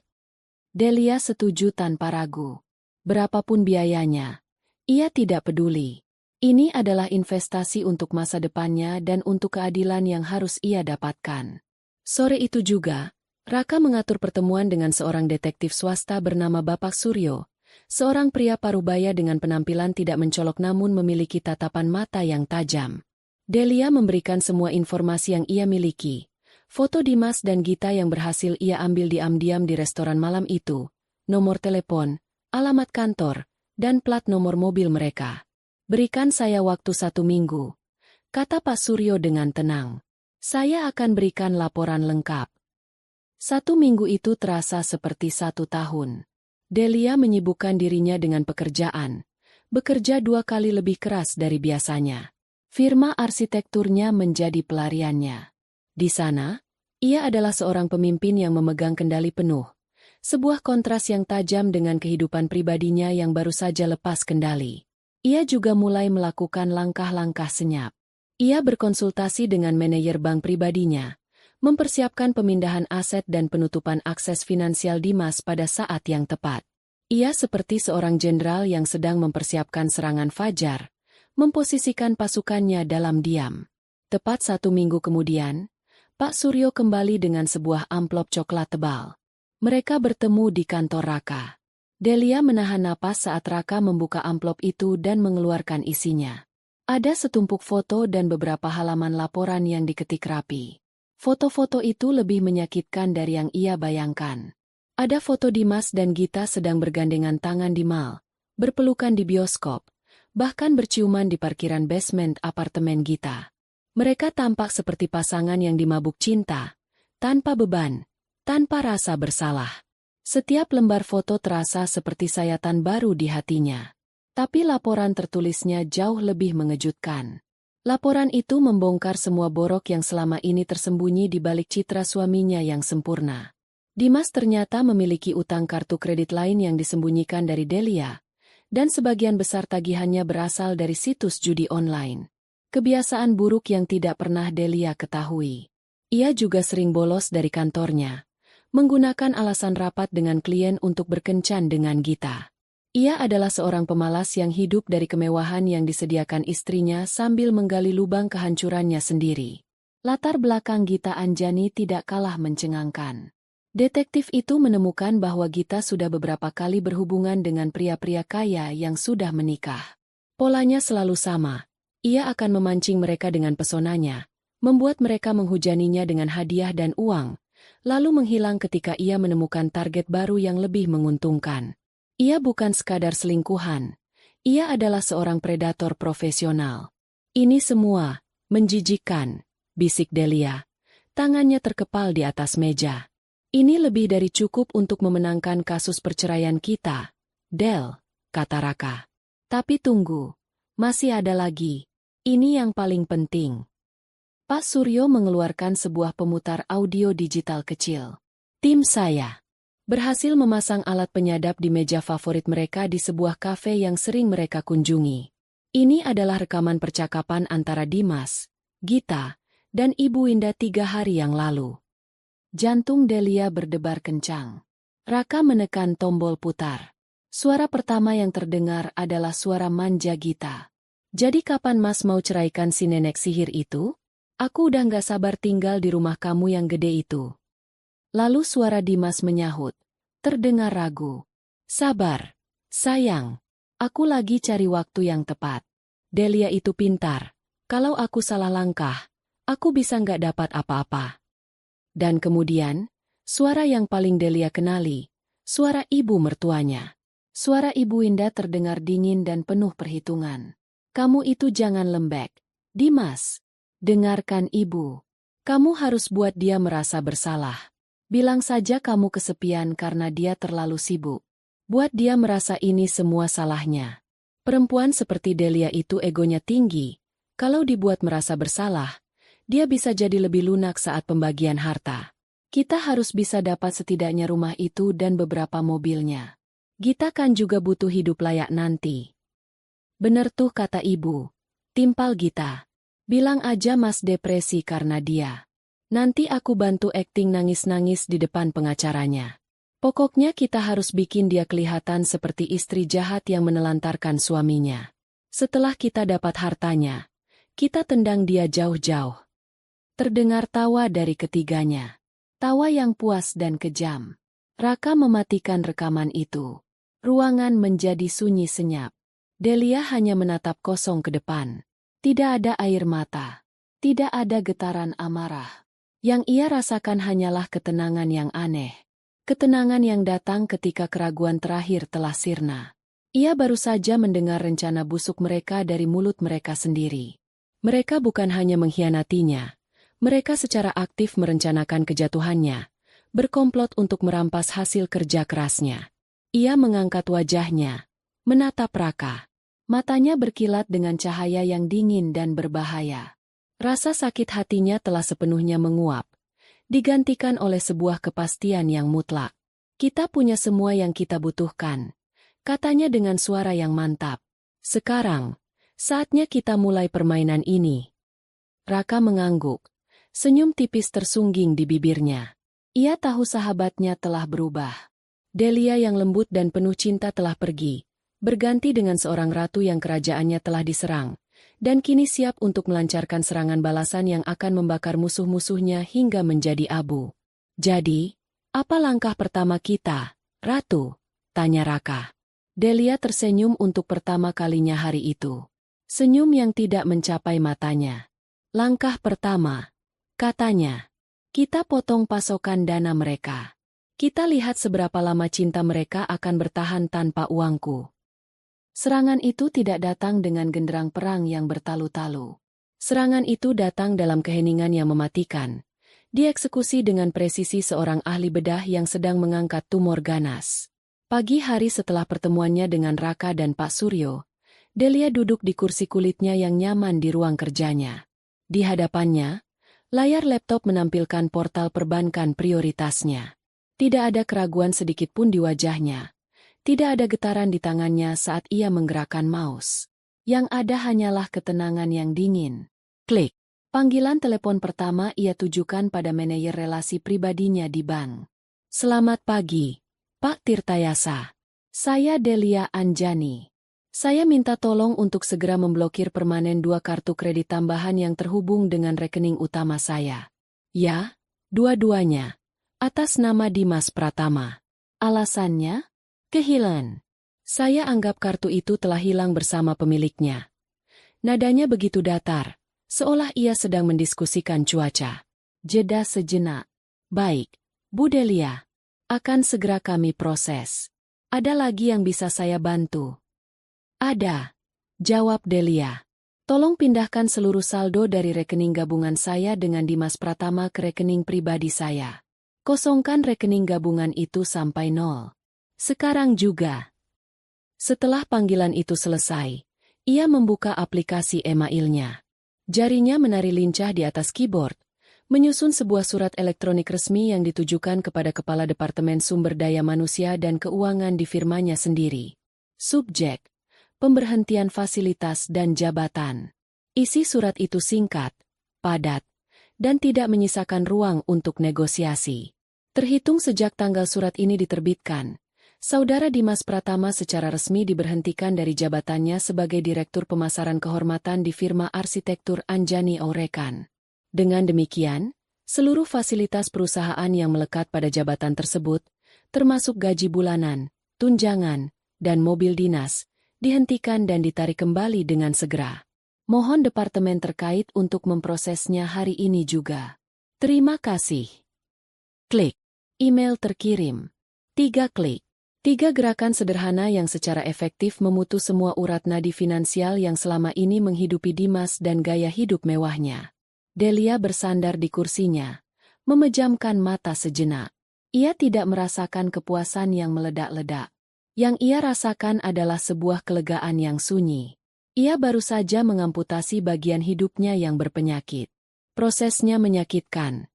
Delia setuju tanpa ragu. Berapapun biayanya, ia tidak peduli. Ini adalah investasi untuk masa depannya dan untuk keadilan yang harus ia dapatkan. Sore itu juga, Raka mengatur pertemuan dengan seorang detektif swasta bernama Bapak Suryo, seorang pria parubaya dengan penampilan tidak mencolok namun memiliki tatapan mata yang tajam. Delia memberikan semua informasi yang ia miliki. Foto Dimas dan Gita yang berhasil ia ambil diam-diam di restoran malam itu, nomor telepon, alamat kantor, dan plat nomor mobil mereka. Berikan saya waktu 1 minggu, kata Pak Suryo dengan tenang. Saya akan berikan laporan lengkap. 1 minggu itu terasa seperti 1 tahun. Delia menyibukkan dirinya dengan pekerjaan, bekerja 2 kali lebih keras dari biasanya. Firma arsitekturnya menjadi pelariannya. Di sana, ia adalah seorang pemimpin yang memegang kendali penuh. Sebuah kontras yang tajam dengan kehidupan pribadinya yang baru saja lepas kendali. Ia juga mulai melakukan langkah-langkah senyap. Ia berkonsultasi dengan manajer bank pribadinya, mempersiapkan pemindahan aset dan penutupan akses finansial Dimas pada saat yang tepat. Ia seperti seorang jenderal yang sedang mempersiapkan serangan fajar, memposisikan pasukannya dalam diam. Tepat 1 minggu kemudian, Pak Suryo kembali dengan sebuah amplop coklat tebal. Mereka bertemu di kantor Raka. Delia menahan napas saat Raka membuka amplop itu dan mengeluarkan isinya. Ada setumpuk foto dan beberapa halaman laporan yang diketik rapi. Foto-foto itu lebih menyakitkan dari yang ia bayangkan. Ada foto Dimas dan Gita sedang bergandengan tangan di mal, berpelukan di bioskop, bahkan berciuman di parkiran basement apartemen Gita. Mereka tampak seperti pasangan yang dimabuk cinta, tanpa beban, tanpa rasa bersalah. Setiap lembar foto terasa seperti sayatan baru di hatinya. Tapi laporan tertulisnya jauh lebih mengejutkan. Laporan itu membongkar semua borok yang selama ini tersembunyi di balik citra suaminya yang sempurna. Dimas ternyata memiliki utang kartu kredit lain yang disembunyikan dari Delia, dan sebagian besar tagihannya berasal dari situs judi online. Kebiasaan buruk yang tidak pernah Delia ketahui. Ia juga sering bolos dari kantornya, menggunakan alasan rapat dengan klien untuk berkencan dengan Gita. Ia adalah seorang pemalas yang hidup dari kemewahan yang disediakan istrinya sambil menggali lubang kehancurannya sendiri. Latar belakang Gita Anjani tidak kalah mencengangkan. Detektif itu menemukan bahwa Gita sudah beberapa kali berhubungan dengan pria-pria kaya yang sudah menikah. Polanya selalu sama. Ia akan memancing mereka dengan pesonanya, membuat mereka menghujaninya dengan hadiah dan uang, lalu menghilang ketika ia menemukan target baru yang lebih menguntungkan. Ia bukan sekadar selingkuhan, ia adalah seorang predator profesional. Ini semua menjijikkan, bisik Delia. Tangannya terkepal di atas meja. Ini lebih dari cukup untuk memenangkan kasus perceraian kita, Del, kata Raka. Tapi tunggu, masih ada lagi. Ini yang paling penting. Pak Suryo mengeluarkan sebuah pemutar audio digital kecil. Tim saya berhasil memasang alat penyadap di meja favorit mereka di sebuah kafe yang sering mereka kunjungi. Ini adalah rekaman percakapan antara Dimas, Gita, dan Ibu Winda 3 hari yang lalu. Jantung Delia berdebar kencang. Raka menekan tombol putar. Suara pertama yang terdengar adalah suara manja Gita. Jadi kapan Mas mau ceraikan si nenek sihir itu? Aku udah gak sabar tinggal di rumah kamu yang gede itu. Lalu suara Dimas menyahut. Terdengar ragu. Sabar, sayang. Aku lagi cari waktu yang tepat. Delia itu pintar. Kalau aku salah langkah, aku bisa gak dapat apa-apa. Dan kemudian, suara yang paling Delia kenali. Suara ibu mertuanya. Suara Ibu Winda terdengar dingin dan penuh perhitungan. Kamu itu jangan lembek. Dimas, dengarkan ibu. Kamu harus buat dia merasa bersalah. Bilang saja kamu kesepian karena dia terlalu sibuk. Buat dia merasa ini semua salahnya. Perempuan seperti Delia itu egonya tinggi. Kalau dibuat merasa bersalah, dia bisa jadi lebih lunak saat pembagian harta. Kita harus bisa dapat setidaknya rumah itu dan beberapa mobilnya. Gita kan juga butuh hidup layak nanti. Bener tuh kata ibu. Timpal Gita. Bilang aja Mas depresi karena dia. Nanti aku bantu akting nangis-nangis di depan pengacaranya. Pokoknya kita harus bikin dia kelihatan seperti istri jahat yang menelantarkan suaminya. Setelah kita dapat hartanya, kita tendang dia jauh-jauh. Terdengar tawa dari ketiganya. Tawa yang puas dan kejam. Raka mematikan rekaman itu. Ruangan menjadi sunyi senyap. Delia hanya menatap kosong ke depan. Tidak ada air mata. Tidak ada getaran amarah. Yang ia rasakan hanyalah ketenangan yang aneh. Ketenangan yang datang ketika keraguan terakhir telah sirna. Ia baru saja mendengar rencana busuk mereka dari mulut mereka sendiri. Mereka bukan hanya mengkhianatinya. Mereka secara aktif merencanakan kejatuhannya, berkomplot untuk merampas hasil kerja kerasnya. Ia mengangkat wajahnya, menatap Raka. Matanya berkilat dengan cahaya yang dingin dan berbahaya. Rasa sakit hatinya telah sepenuhnya menguap, digantikan oleh sebuah kepastian yang mutlak. Kita punya semua yang kita butuhkan, katanya dengan suara yang mantap. Sekarang, saatnya kita mulai permainan ini. Raka mengangguk, senyum tipis tersungging di bibirnya. Ia tahu sahabatnya telah berubah. Delia yang lembut dan penuh cinta telah pergi, berganti dengan seorang ratu yang kerajaannya telah diserang, dan kini siap untuk melancarkan serangan balasan yang akan membakar musuh-musuhnya hingga menjadi abu. Jadi, apa langkah pertama kita, Ratu? Tanya Raka. Delia tersenyum untuk pertama kalinya hari itu. Senyum yang tidak mencapai matanya. Langkah pertama, katanya, kita potong pasokan dana mereka. Kita lihat seberapa lama cinta mereka akan bertahan tanpa uangku. Serangan itu tidak datang dengan genderang perang yang bertalu-talu. Serangan itu datang dalam keheningan yang mematikan. Dieksekusi dengan presisi seorang ahli bedah yang sedang mengangkat tumor ganas. Pagi hari setelah pertemuannya dengan Raka dan Pak Suryo, Delia duduk di kursi kulitnya yang nyaman di ruang kerjanya. Di hadapannya, layar laptop menampilkan portal perbankan prioritasnya. Tidak ada keraguan sedikitpun di wajahnya. Tidak ada getaran di tangannya saat ia menggerakkan mouse. Yang ada hanyalah ketenangan yang dingin. Klik. Panggilan telepon pertama ia tujukan pada manajer relasi pribadinya di bank. Selamat pagi, Pak Tirtayasa. Saya Delia Anjani. Saya minta tolong untuk segera memblokir permanen 2 kartu kredit tambahan yang terhubung dengan rekening utama saya. Ya, dua-duanya. Atas nama Dimas Pratama. Alasannya? Kehilangan. Saya anggap kartu itu telah hilang bersama pemiliknya. Nadanya begitu datar, seolah ia sedang mendiskusikan cuaca. Jeda sejenak. Baik, Bu Delia. Akan segera kami proses. Ada lagi yang bisa saya bantu? Ada. Jawab Delia. Tolong pindahkan seluruh saldo dari rekening gabungan saya dengan Dimas Pratama ke rekening pribadi saya. Kosongkan rekening gabungan itu sampai 0. Sekarang juga. Setelah panggilan itu selesai, ia membuka aplikasi emailnya. Jarinya menari lincah di atas keyboard, menyusun sebuah surat elektronik resmi yang ditujukan kepada Kepala Departemen Sumber Daya Manusia dan Keuangan di firmanya sendiri. Subjek: pemberhentian fasilitas dan jabatan. Isi surat itu singkat, padat, dan tidak menyisakan ruang untuk negosiasi. Terhitung sejak tanggal surat ini diterbitkan, Saudara Dimas Pratama secara resmi diberhentikan dari jabatannya sebagai Direktur Pemasaran Kehormatan di firma arsitektur Anjani Aurekan. Dengan demikian, seluruh fasilitas perusahaan yang melekat pada jabatan tersebut, termasuk gaji bulanan, tunjangan, dan mobil dinas, dihentikan dan ditarik kembali dengan segera. Mohon departemen terkait untuk memprosesnya hari ini juga. Terima kasih. Klik. Email terkirim. 3 klik. 3 gerakan sederhana yang secara efektif memutus semua urat nadi finansial yang selama ini menghidupi Dimas dan gaya hidup mewahnya. Delia bersandar di kursinya, memejamkan mata sejenak. Ia tidak merasakan kepuasan yang meledak-ledak. Yang ia rasakan adalah sebuah kelegaan yang sunyi. Ia baru saja mengamputasi bagian hidupnya yang berpenyakit. Prosesnya menyakitkan,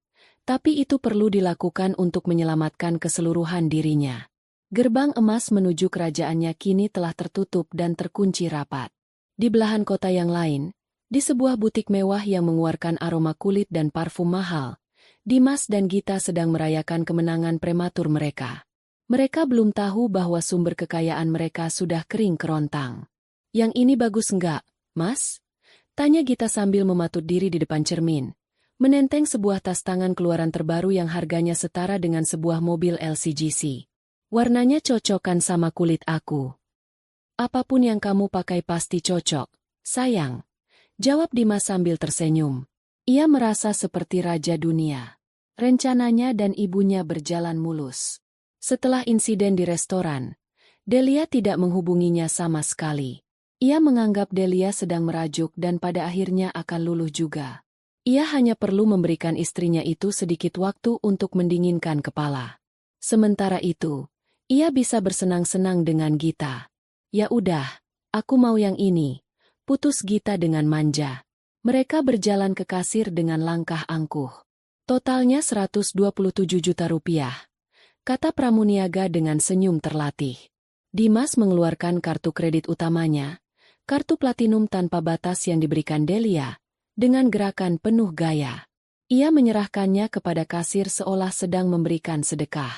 tapi itu perlu dilakukan untuk menyelamatkan keseluruhan dirinya. Gerbang emas menuju kerajaannya kini telah tertutup dan terkunci rapat. Di belahan kota yang lain, di sebuah butik mewah yang mengeluarkan aroma kulit dan parfum mahal, Dimas dan Gita sedang merayakan kemenangan prematur mereka. Mereka belum tahu bahwa sumber kekayaan mereka sudah kering kerontang. Yang ini bagus enggak, Mas? Tanya Gita sambil mematut diri di depan cermin, menenteng sebuah tas tangan keluaran terbaru yang harganya setara dengan sebuah mobil LCGC. Warnanya cocokkan sama kulit aku. Apapun yang kamu pakai pasti cocok, sayang. Jawab Dimas sambil tersenyum. Ia merasa seperti raja dunia. Rencananya dan ibunya berjalan mulus. Setelah insiden di restoran, Delia tidak menghubunginya sama sekali. Ia menganggap Delia sedang merajuk dan pada akhirnya akan luluh juga. Ia hanya perlu memberikan istrinya itu sedikit waktu untuk mendinginkan kepala. Sementara itu, ia bisa bersenang-senang dengan Gita. Ya udah, aku mau yang ini, putus Gita dengan manja. Mereka berjalan ke kasir dengan langkah angkuh. Totalnya 127 juta rupiah. Kata Pramuniaga dengan senyum terlatih. Dimas mengeluarkan kartu kredit utamanya, kartu platinum tanpa batas yang diberikan Delia, dengan gerakan penuh gaya. Ia menyerahkannya kepada kasir seolah sedang memberikan sedekah.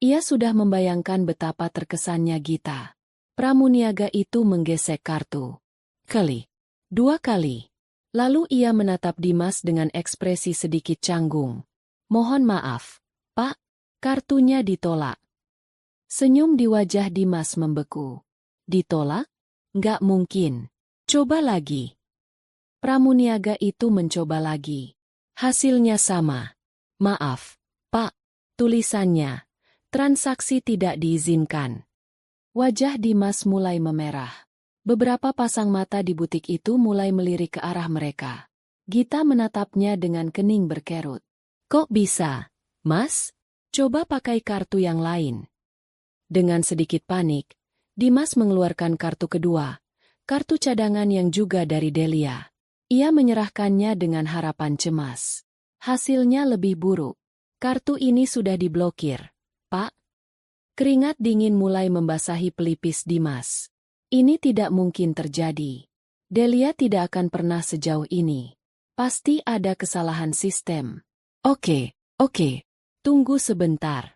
Ia sudah membayangkan betapa terkesannya Gita. Pramuniaga itu menggesek kartu. Kali. 2 kali. Lalu ia menatap Dimas dengan ekspresi sedikit canggung. Mohon maaf, Pak. Kartunya ditolak. Senyum di wajah Dimas membeku. Ditolak? Nggak mungkin. Coba lagi. Pramuniaga itu mencoba lagi. Hasilnya sama. Maaf, Pak. Tulisannya, transaksi tidak diizinkan. Wajah Dimas mulai memerah. Beberapa pasang mata di butik itu mulai melirik ke arah mereka. Gita menatapnya dengan kening berkerut. Kok bisa, Mas? Coba pakai kartu yang lain. Dengan sedikit panik, Dimas mengeluarkan kartu kedua, kartu cadangan yang juga dari Delia. Ia menyerahkannya dengan harapan cemas. Hasilnya lebih buruk. Kartu ini sudah diblokir, Pak. Keringat dingin mulai membasahi pelipis Dimas. Ini tidak mungkin terjadi. Delia tidak akan pernah sejauh ini. Pasti ada kesalahan sistem. Oke. Tunggu sebentar.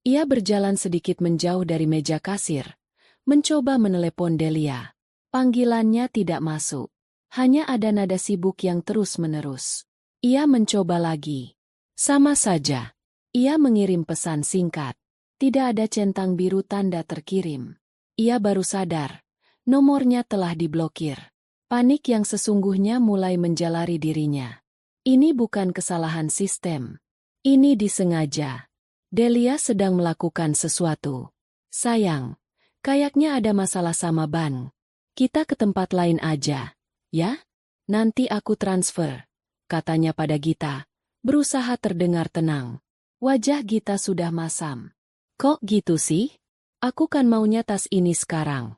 Ia berjalan sedikit menjauh dari meja kasir, mencoba menelepon Delia. Panggilannya tidak masuk. Hanya ada nada sibuk yang terus-menerus. Ia mencoba lagi. Sama saja. Ia mengirim pesan singkat. Tidak ada centang biru tanda terkirim. Ia baru sadar. Nomornya telah diblokir. Panik yang sesungguhnya mulai menjalari dirinya. Ini bukan kesalahan sistem. Ini disengaja. Delia sedang melakukan sesuatu. Sayang, kayaknya ada masalah sama ban. Kita ke tempat lain aja, ya? Nanti aku transfer, katanya pada Gita, berusaha terdengar tenang. Wajah Gita sudah masam. Kok gitu sih? Aku kan maunya tas ini sekarang.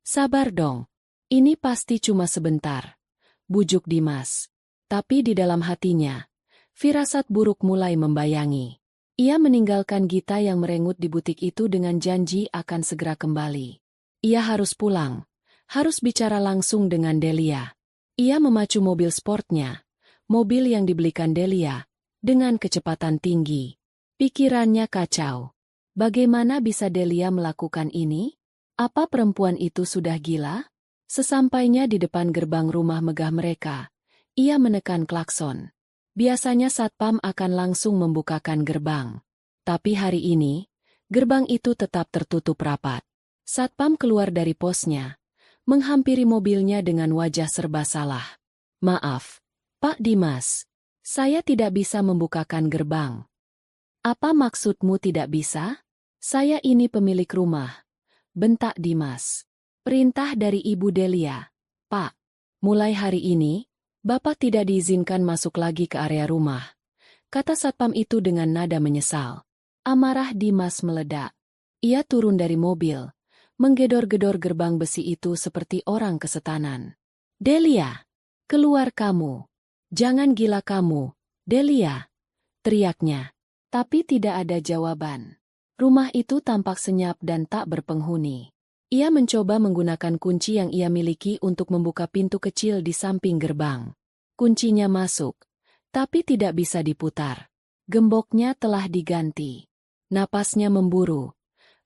Sabar dong. Ini pasti cuma sebentar. Bujuk Dimas. Tapi di dalam hatinya, firasat buruk mulai membayangi. Ia meninggalkan Gita yang merengut di butik itu dengan janji akan segera kembali. Ia harus pulang. Harus bicara langsung dengan Delia. Ia memacu mobil sportnya, mobil yang dibelikan Delia, dengan kecepatan tinggi. Pikirannya kacau. Bagaimana bisa Delia melakukan ini? Apa perempuan itu sudah gila? Sesampainya di depan gerbang rumah megah mereka, ia menekan klakson. Biasanya satpam akan langsung membukakan gerbang. Tapi hari ini, gerbang itu tetap tertutup rapat. Satpam keluar dari posnya, menghampiri mobilnya dengan wajah serba salah. Maaf, Pak Dimas. Saya tidak bisa membukakan gerbang. Apa maksudmu tidak bisa? Saya ini pemilik rumah. Bentak Dimas. Perintah dari Ibu Delia. Pak, mulai hari ini, Bapak tidak diizinkan masuk lagi ke area rumah, kata satpam itu dengan nada menyesal. Amarah Dimas meledak. Ia turun dari mobil, menggedor-gedor gerbang besi itu seperti orang kesetanan. "Delia, keluar kamu! Jangan gila kamu, Delia!" teriaknya. Tapi tidak ada jawaban. Rumah itu tampak senyap dan tak berpenghuni. Ia mencoba menggunakan kunci yang ia miliki untuk membuka pintu kecil di samping gerbang. Kuncinya masuk, tapi tidak bisa diputar. Gemboknya telah diganti. Napasnya memburu.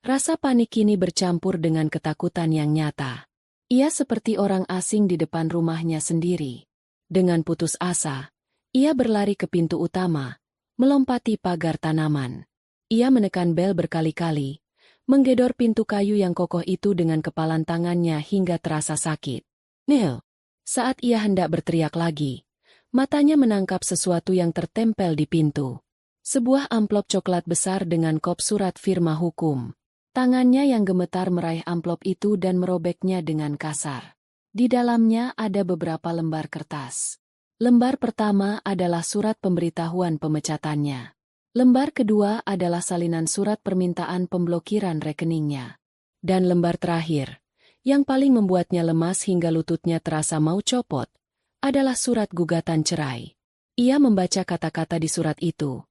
Rasa panik kini bercampur dengan ketakutan yang nyata. Ia seperti orang asing di depan rumahnya sendiri. Dengan putus asa, ia berlari ke pintu utama, melompati pagar tanaman. Ia menekan bel berkali-kali, menggedor pintu kayu yang kokoh itu dengan kepalan tangannya hingga terasa sakit. "Neil!" Saat ia hendak berteriak lagi, matanya menangkap sesuatu yang tertempel di pintu. Sebuah amplop coklat besar dengan kop surat firma hukum. Tangannya yang gemetar meraih amplop itu dan merobeknya dengan kasar. Di dalamnya ada beberapa lembar kertas. Lembar pertama adalah surat pemberitahuan pemecatannya. Lembar kedua adalah salinan surat permintaan pemblokiran rekeningnya. Dan lembar terakhir, yang paling membuatnya lemas hingga lututnya terasa mau copot, adalah surat gugatan cerai. Ia membaca kata-kata di surat itu.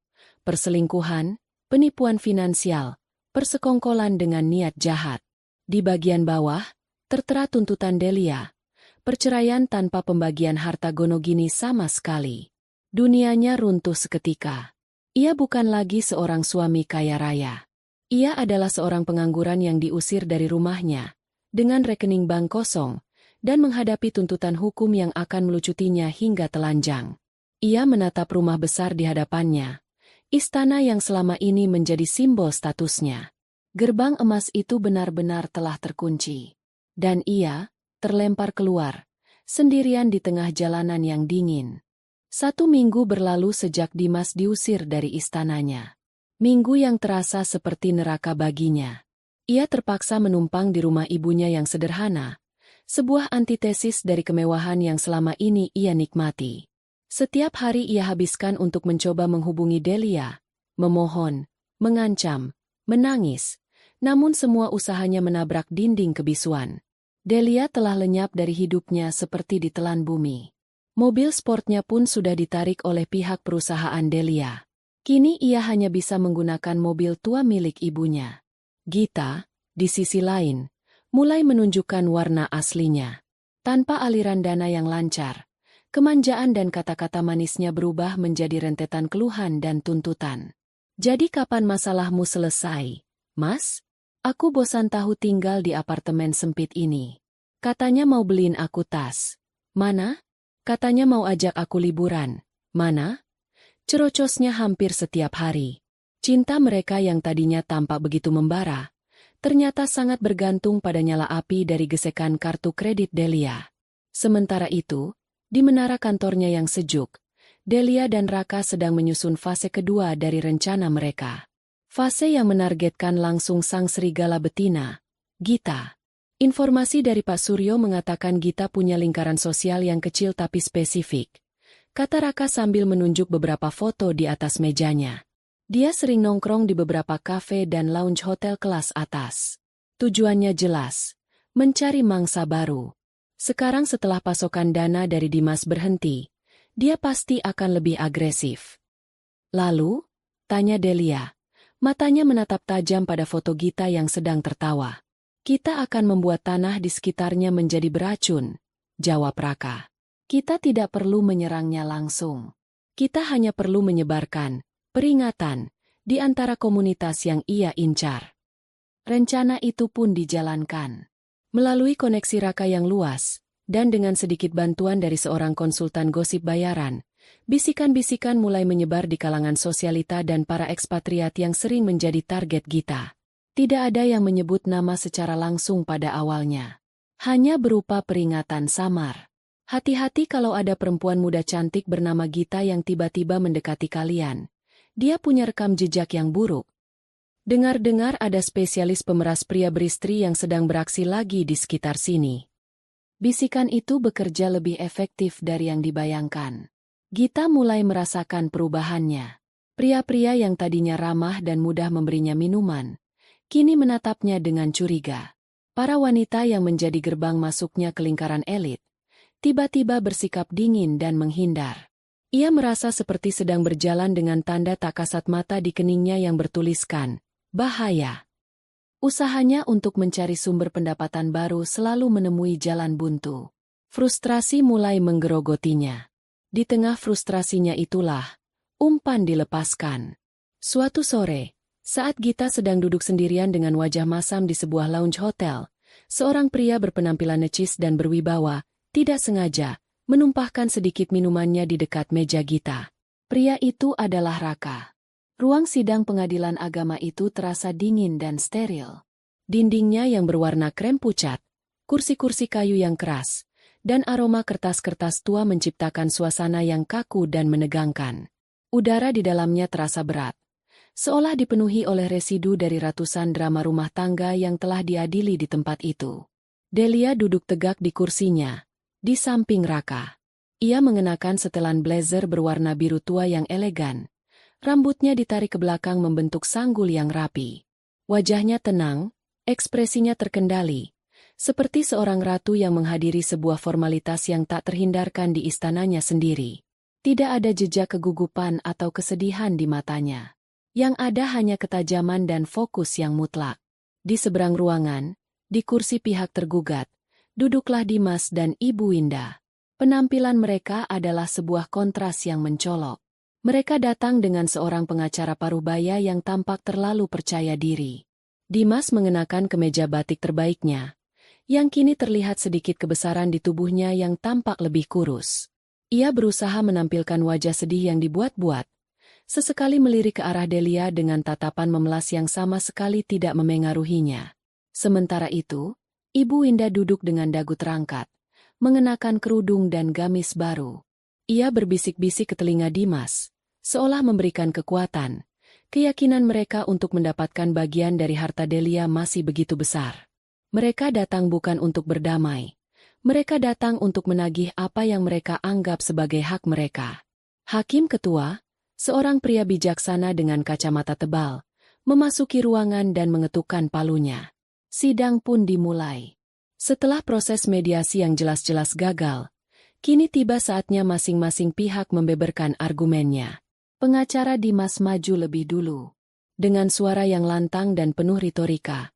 Perselingkuhan, penipuan finansial, persekongkolan dengan niat jahat. Di bagian bawah, tertera tuntutan Delia. Perceraian tanpa pembagian harta gonogini sama sekali. Dunianya runtuh seketika. Ia bukan lagi seorang suami kaya raya. Ia adalah seorang pengangguran yang diusir dari rumahnya, dengan rekening bank kosong, dan menghadapi tuntutan hukum yang akan melucutinya hingga telanjang. Ia menatap rumah besar di hadapannya, istana yang selama ini menjadi simbol statusnya. Gerbang emas itu benar-benar telah terkunci. Dan ia terlempar keluar, sendirian di tengah jalanan yang dingin. 1 minggu berlalu sejak Dimas diusir dari istananya. Minggu yang terasa seperti neraka baginya. Ia terpaksa menumpang di rumah ibunya yang sederhana, sebuah antitesis dari kemewahan yang selama ini ia nikmati. Setiap hari ia habiskan untuk mencoba menghubungi Delia, memohon, mengancam, menangis, namun semua usahanya menabrak dinding kebisuan. Delia telah lenyap dari hidupnya seperti ditelan bumi. Mobil sportnya pun sudah ditarik oleh pihak perusahaan Delia. Kini ia hanya bisa menggunakan mobil tua milik ibunya. Gita, di sisi lain, mulai menunjukkan warna aslinya. Tanpa aliran dana yang lancar, kemanjaan dan kata-kata manisnya berubah menjadi rentetan keluhan dan tuntutan. "Jadi kapan masalahmu selesai, Mas? Aku bosan tahu tinggal di apartemen sempit ini. Katanya mau beliin aku tas. Mana? Katanya mau ajak aku liburan. Mana?" Cerocosnya hampir setiap hari. Cinta mereka yang tadinya tampak begitu membara, ternyata sangat bergantung pada nyala api dari gesekan kartu kredit Delia. Sementara itu, di menara kantornya yang sejuk, Delia dan Raka sedang menyusun fase kedua dari rencana mereka. Fase yang menargetkan langsung sang serigala betina, Gita. Informasi dari Pak Suryo mengatakan Gita punya lingkaran sosial yang kecil tapi spesifik, kata Raka sambil menunjuk beberapa foto di atas mejanya. Dia sering nongkrong di beberapa kafe dan lounge hotel kelas atas. Tujuannya jelas, mencari mangsa baru. Sekarang setelah pasokan dana dari Dimas berhenti, dia pasti akan lebih agresif. "Lalu?" tanya Delia. Matanya menatap tajam pada foto Gita yang sedang tertawa. "Kita akan membuat tanah di sekitarnya menjadi beracun," jawab Raka. "Kita tidak perlu menyerangnya langsung. Kita hanya perlu menyebarkan peringatan di antara komunitas yang ia incar." Rencana itu pun dijalankan. Melalui koneksi Raka yang luas, dan dengan sedikit bantuan dari seorang konsultan gosip bayaran, bisikan-bisikan mulai menyebar di kalangan sosialita dan para ekspatriat yang sering menjadi target Gita. Tidak ada yang menyebut nama secara langsung pada awalnya. Hanya berupa peringatan samar. "Hati-hati kalau ada perempuan muda cantik bernama Gita yang tiba-tiba mendekati kalian. Dia punya rekam jejak yang buruk. Dengar-dengar ada spesialis pemeras pria beristri yang sedang beraksi lagi di sekitar sini." Bisikan itu bekerja lebih efektif dari yang dibayangkan. Gita mulai merasakan perubahannya. Pria-pria yang tadinya ramah dan mudah memberinya minuman, kini menatapnya dengan curiga. Para wanita yang menjadi gerbang masuknya ke lingkaran elit, tiba-tiba bersikap dingin dan menghindar. Ia merasa seperti sedang berjalan dengan tanda tak kasat mata di keningnya yang bertuliskan, bahaya. Usahanya untuk mencari sumber pendapatan baru selalu menemui jalan buntu. Frustrasi mulai menggerogotinya. Di tengah frustrasinya itulah, umpan dilepaskan. Suatu sore, saat Gita sedang duduk sendirian dengan wajah masam di sebuah lounge hotel, seorang pria berpenampilan necis dan berwibawa, tidak sengaja, menumpahkan sedikit minumannya di dekat meja Gita. Pria itu adalah Raka. Ruang sidang pengadilan agama itu terasa dingin dan steril. Dindingnya yang berwarna krem pucat, kursi-kursi kayu yang keras, dan aroma kertas-kertas tua menciptakan suasana yang kaku dan menegangkan. Udara di dalamnya terasa berat, seolah dipenuhi oleh residu dari ratusan drama rumah tangga yang telah diadili di tempat itu. Delia duduk tegak di kursinya, di samping Raka. Ia mengenakan setelan blazer berwarna biru tua yang elegan. Rambutnya ditarik ke belakang membentuk sanggul yang rapi. Wajahnya tenang, ekspresinya terkendali, seperti seorang ratu yang menghadiri sebuah formalitas yang tak terhindarkan di istananya sendiri. Tidak ada jejak kegugupan atau kesedihan di matanya. Yang ada hanya ketajaman dan fokus yang mutlak. Di seberang ruangan, di kursi pihak tergugat, duduklah Dimas dan Ibu Winda. Penampilan mereka adalah sebuah kontras yang mencolok. Mereka datang dengan seorang pengacara parubaya yang tampak terlalu percaya diri. Dimas mengenakan kemeja batik terbaiknya, yang kini terlihat sedikit kebesaran di tubuhnya yang tampak lebih kurus. Ia berusaha menampilkan wajah sedih yang dibuat-buat, sesekali melirik ke arah Delia dengan tatapan memelas yang sama sekali tidak memengaruhinya. Sementara itu, Ibu Winda duduk dengan dagu terangkat, mengenakan kerudung dan gamis baru. Ia berbisik-bisik ke telinga Dimas, seolah memberikan kekuatan. Keyakinan mereka untuk mendapatkan bagian dari harta Delia masih begitu besar. Mereka datang bukan untuk berdamai. Mereka datang untuk menagih apa yang mereka anggap sebagai hak mereka. Hakim ketua, seorang pria bijaksana dengan kacamata tebal, memasuki ruangan dan mengetukkan palunya. Sidang pun dimulai. Setelah proses mediasi yang jelas-jelas gagal, kini tiba saatnya masing-masing pihak membeberkan argumennya. Pengacara Dimas maju lebih dulu. Dengan suara yang lantang dan penuh retorika,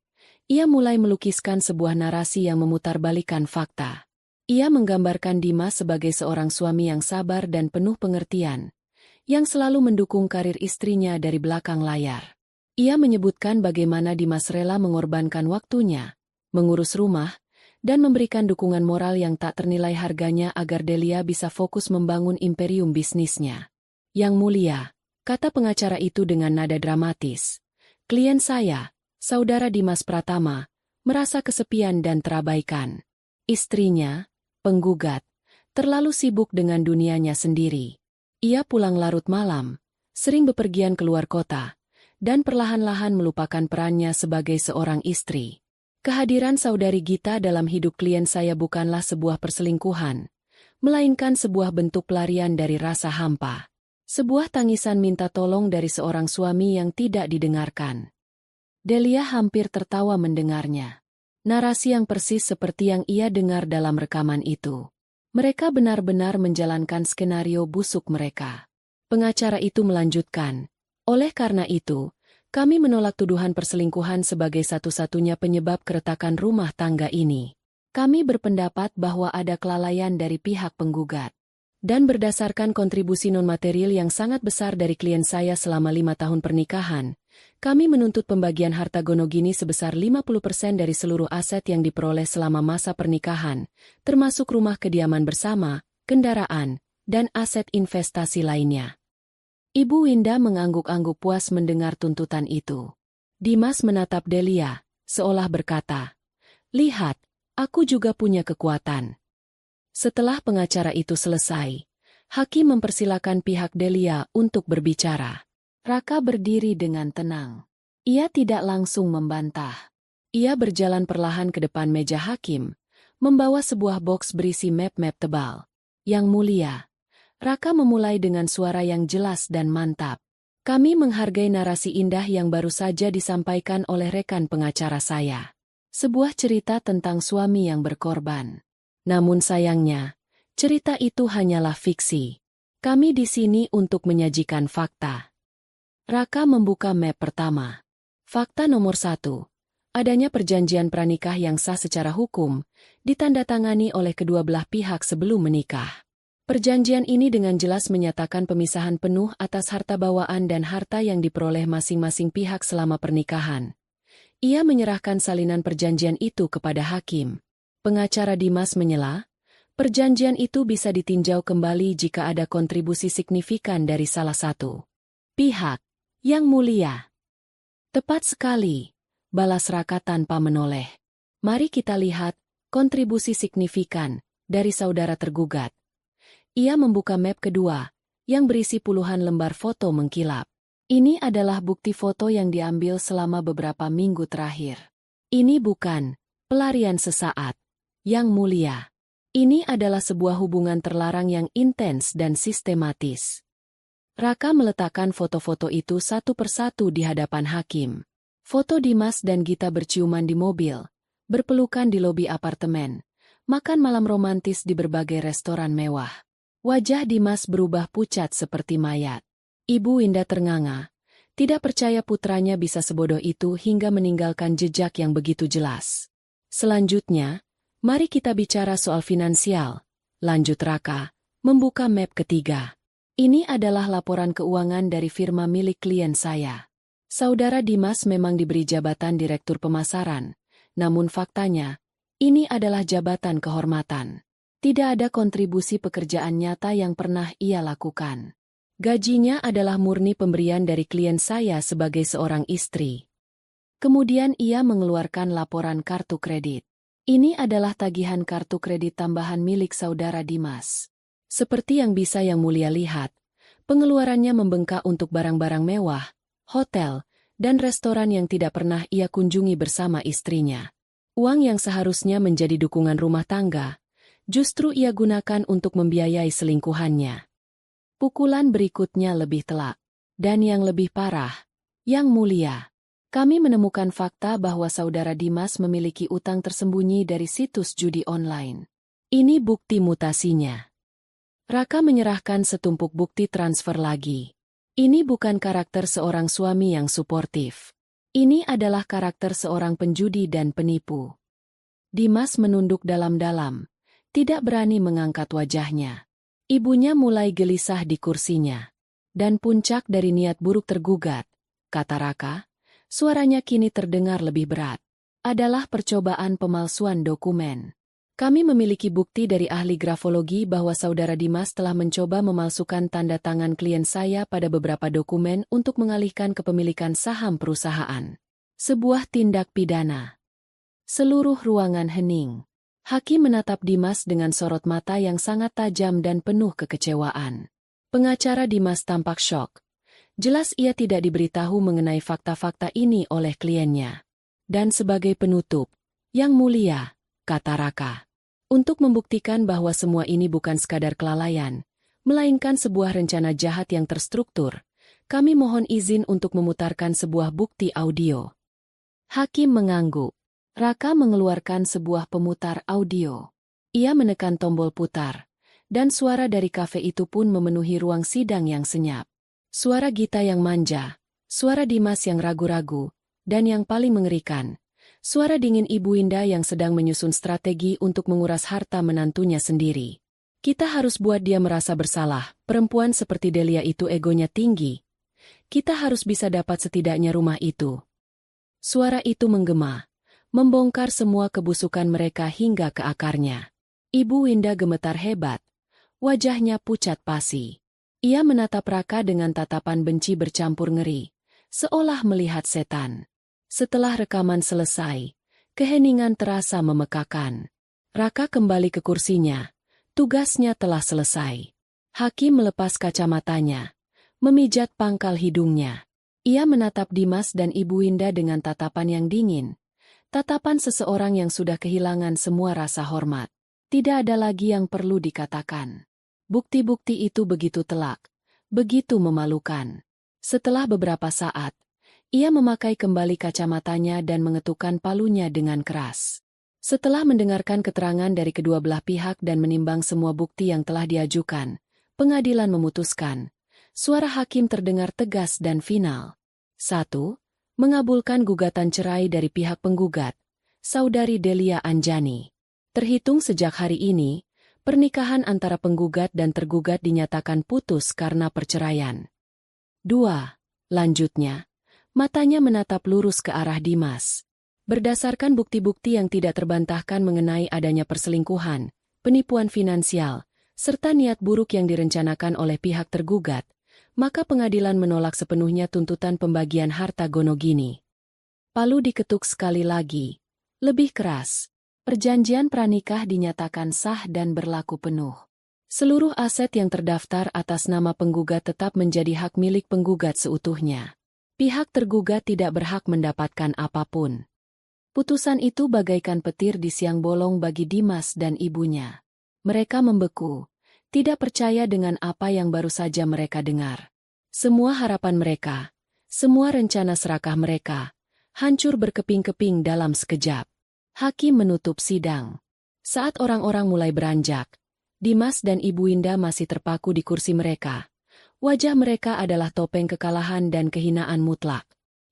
ia mulai melukiskan sebuah narasi yang memutarbalikkan fakta. Ia menggambarkan Dimas sebagai seorang suami yang sabar dan penuh pengertian, yang selalu mendukung karir istrinya dari belakang layar. Ia menyebutkan bagaimana Dimas rela mengorbankan waktunya, mengurus rumah, dan memberikan dukungan moral yang tak ternilai harganya agar Delia bisa fokus membangun imperium bisnisnya. Yang mulia, kata pengacara itu dengan nada dramatis, klien saya, Saudara Dimas Pratama, merasa kesepian dan terabaikan. Istrinya, penggugat, terlalu sibuk dengan dunianya sendiri. Ia pulang larut malam, sering bepergian keluar kota, dan perlahan-lahan melupakan perannya sebagai seorang istri. Kehadiran Saudari Gita dalam hidup klien saya bukanlah sebuah perselingkuhan, melainkan sebuah bentuk pelarian dari rasa hampa. Sebuah tangisan minta tolong dari seorang suami yang tidak didengarkan. Delia hampir tertawa mendengarnya. Narasi yang persis seperti yang ia dengar dalam rekaman itu. Mereka benar-benar menjalankan skenario busuk mereka. Pengacara itu melanjutkan, oleh karena itu, kami menolak tuduhan perselingkuhan sebagai satu-satunya penyebab keretakan rumah tangga ini. Kami berpendapat bahwa ada kelalaian dari pihak penggugat. Dan berdasarkan kontribusi non-material yang sangat besar dari klien saya selama 5 tahun pernikahan, kami menuntut pembagian harta gonogini sebesar 50% dari seluruh aset yang diperoleh selama masa pernikahan, termasuk rumah kediaman bersama, kendaraan, dan aset investasi lainnya. Ibu Winda mengangguk-angguk puas mendengar tuntutan itu. Dimas menatap Delia, seolah berkata, "Lihat, aku juga punya kekuatan." Setelah pengacara itu selesai, hakim mempersilakan pihak Delia untuk berbicara. Raka berdiri dengan tenang. Ia tidak langsung membantah. Ia berjalan perlahan ke depan meja hakim, membawa sebuah boks berisi map-map tebal. Yang mulia, Raka memulai dengan suara yang jelas dan mantap. Kami menghargai narasi indah yang baru saja disampaikan oleh rekan pengacara saya. Sebuah cerita tentang suami yang berkorban. Namun sayangnya, cerita itu hanyalah fiksi. Kami di sini untuk menyajikan fakta. Raka membuka map pertama. Fakta nomor 1. Adanya perjanjian pranikah yang sah secara hukum, ditandatangani oleh kedua belah pihak sebelum menikah. Perjanjian ini dengan jelas menyatakan pemisahan penuh atas harta bawaan dan harta yang diperoleh masing-masing pihak selama pernikahan. Ia menyerahkan salinan perjanjian itu kepada hakim. Pengacara Dimas menyela, perjanjian itu bisa ditinjau kembali jika ada kontribusi signifikan dari salah satu pihak. Yang mulia. Tepat sekali, balas Raka tanpa menoleh. Mari kita lihat kontribusi signifikan dari saudara tergugat. Ia membuka map kedua, yang berisi puluhan lembar foto mengkilap. Ini adalah bukti foto yang diambil selama beberapa minggu terakhir. Ini bukan pelarian sesaat, Yang mulia. Ini adalah sebuah hubungan terlarang yang intens dan sistematis. Raka meletakkan foto-foto itu satu persatu di hadapan hakim. Foto Dimas dan Gita berciuman di mobil, berpelukan di lobi apartemen, makan malam romantis di berbagai restoran mewah. Wajah Dimas berubah pucat seperti mayat. Ibu Winda ternganga, tidak percaya putranya bisa sebodoh itu hingga meninggalkan jejak yang begitu jelas. Selanjutnya, mari kita bicara soal finansial, lanjut Raka, membuka map ketiga. Ini adalah laporan keuangan dari firma milik klien saya. Saudara Dimas memang diberi jabatan direktur pemasaran, namun faktanya, ini adalah jabatan kehormatan. Tidak ada kontribusi pekerjaan nyata yang pernah ia lakukan. Gajinya adalah murni pemberian dari klien saya sebagai seorang istri. Kemudian ia mengeluarkan laporan kartu kredit. Ini adalah tagihan kartu kredit tambahan milik saudara Dimas. Seperti yang bisa Yang Mulia lihat, pengeluarannya membengkak untuk barang-barang mewah, hotel, dan restoran yang tidak pernah ia kunjungi bersama istrinya. Uang yang seharusnya menjadi dukungan rumah tangga, justru ia gunakan untuk membiayai selingkuhannya. Pukulan berikutnya lebih telak. Dan yang lebih parah, Yang Mulia. Kami menemukan fakta bahwa saudara Dimas memiliki utang tersembunyi dari situs judi online. Ini bukti mutasinya. Raka menyerahkan setumpuk bukti transfer lagi. Ini bukan karakter seorang suami yang suportif. Ini adalah karakter seorang penjudi dan penipu. Dimas menunduk dalam-dalam, tidak berani mengangkat wajahnya. Ibunya mulai gelisah di kursinya. Dan puncak dari niat buruk tergugat, kata Raka, suaranya kini terdengar lebih berat. Adalah percobaan pemalsuan dokumen. Kami memiliki bukti dari ahli grafologi bahwa saudara Dimas telah mencoba memalsukan tanda tangan klien saya pada beberapa dokumen untuk mengalihkan kepemilikan saham perusahaan. Sebuah tindak pidana. Seluruh ruangan hening. Hakim menatap Dimas dengan sorot mata yang sangat tajam dan penuh kekecewaan. Pengacara Dimas tampak syok. Jelas ia tidak diberitahu mengenai fakta-fakta ini oleh kliennya. Dan sebagai penutup, Yang Mulia, kata Raka, untuk membuktikan bahwa semua ini bukan sekadar kelalaian, melainkan sebuah rencana jahat yang terstruktur, kami mohon izin untuk memutarkan sebuah bukti audio. Hakim mengangguk. Raka mengeluarkan sebuah pemutar audio. Ia menekan tombol putar, dan suara dari kafe itu pun memenuhi ruang sidang yang senyap. Suara Gita yang manja, suara Dimas yang ragu-ragu, dan yang paling mengerikan, suara dingin Ibu Winda yang sedang menyusun strategi untuk menguras harta menantunya sendiri. Kita harus buat dia merasa bersalah, perempuan seperti Delia itu egonya tinggi. Kita harus bisa dapat setidaknya rumah itu. Suara itu menggema, membongkar semua kebusukan mereka hingga ke akarnya. Ibu Winda gemetar hebat, wajahnya pucat pasi. Ia menatap Raka dengan tatapan benci bercampur ngeri, seolah melihat setan. Setelah rekaman selesai, keheningan terasa memekakan. Raka kembali ke kursinya, tugasnya telah selesai. Hakim melepas kacamatanya, memijat pangkal hidungnya. Ia menatap Dimas dan Ibu Winda dengan tatapan yang dingin. Tatapan seseorang yang sudah kehilangan semua rasa hormat. Tidak ada lagi yang perlu dikatakan. Bukti-bukti itu begitu telak, begitu memalukan. Setelah beberapa saat, ia memakai kembali kacamatanya dan mengetukkan palunya dengan keras. Setelah mendengarkan keterangan dari kedua belah pihak dan menimbang semua bukti yang telah diajukan, pengadilan memutuskan. Suara hakim terdengar tegas dan final. 1. Mengabulkan gugatan cerai dari pihak penggugat, Saudari Delia Anjani. Terhitung sejak hari ini, pernikahan antara penggugat dan tergugat dinyatakan putus karena perceraian. 2. Lanjutnya, matanya menatap lurus ke arah Dimas. Berdasarkan bukti-bukti yang tidak terbantahkan mengenai adanya perselingkuhan, penipuan finansial, serta niat buruk yang direncanakan oleh pihak tergugat, maka pengadilan menolak sepenuhnya tuntutan pembagian harta Gonogini. Palu diketuk sekali lagi. Lebih keras. Perjanjian pranikah dinyatakan sah dan berlaku penuh. Seluruh aset yang terdaftar atas nama penggugat tetap menjadi hak milik penggugat seutuhnya. Pihak tergugat tidak berhak mendapatkan apapun. Putusan itu bagaikan petir di siang bolong bagi Dimas dan ibunya. Mereka membeku, tidak percaya dengan apa yang baru saja mereka dengar. Semua harapan mereka, semua rencana serakah mereka, hancur berkeping-keping dalam sekejap. Hakim menutup sidang. Saat orang-orang mulai beranjak, Dimas dan Ibu Indah masih terpaku di kursi mereka. Wajah mereka adalah topeng kekalahan dan kehinaan mutlak.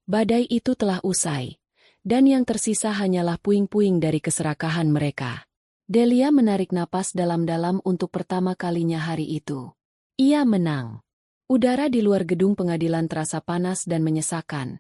Badai itu telah usai, dan yang tersisa hanyalah puing-puing dari keserakahan mereka. Delia menarik napas dalam-dalam untuk pertama kalinya hari itu. Ia menang. Udara di luar gedung pengadilan terasa panas dan menyesakan.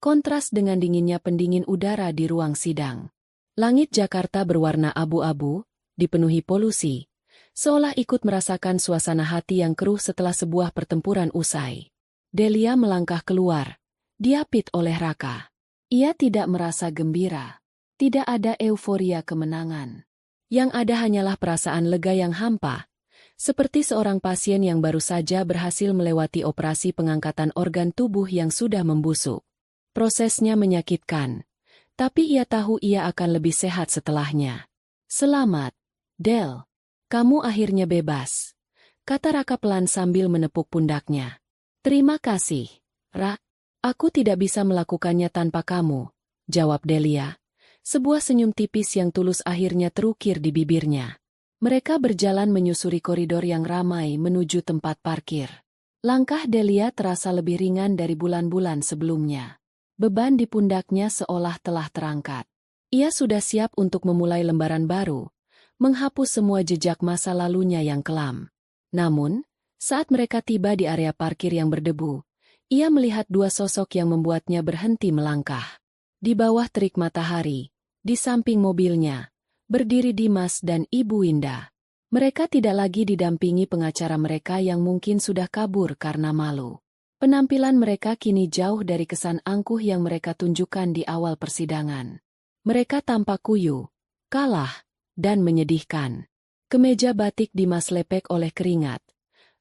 Kontras dengan dinginnya pendingin udara di ruang sidang. Langit Jakarta berwarna abu-abu, dipenuhi polusi, seolah ikut merasakan suasana hati yang keruh setelah sebuah pertempuran usai. Delia melangkah keluar, diapit oleh Raka. Ia tidak merasa gembira. Tidak ada euforia kemenangan. Yang ada hanyalah perasaan lega yang hampa, seperti seorang pasien yang baru saja berhasil melewati operasi pengangkatan organ tubuh yang sudah membusuk. Prosesnya menyakitkan, tapi ia tahu ia akan lebih sehat setelahnya. Selamat, Del. Kamu akhirnya bebas, kata Raka pelan sambil menepuk pundaknya. Terima kasih, Ra. Aku tidak bisa melakukannya tanpa kamu, jawab Delia. Sebuah senyum tipis yang tulus akhirnya terukir di bibirnya. Mereka berjalan menyusuri koridor yang ramai menuju tempat parkir. Langkah Delia terasa lebih ringan dari bulan-bulan sebelumnya. Beban di pundaknya seolah telah terangkat. Ia sudah siap untuk memulai lembaran baru, menghapus semua jejak masa lalunya yang kelam. Namun, saat mereka tiba di area parkir yang berdebu, ia melihat dua sosok yang membuatnya berhenti melangkah. Di bawah terik matahari, di samping mobilnya, berdiri Dimas dan Ibu Indah. Mereka tidak lagi didampingi pengacara mereka yang mungkin sudah kabur karena malu. Penampilan mereka kini jauh dari kesan angkuh yang mereka tunjukkan di awal persidangan. Mereka tampak kuyu, kalah, dan menyedihkan. Kemeja batik Dimas lepek oleh keringat.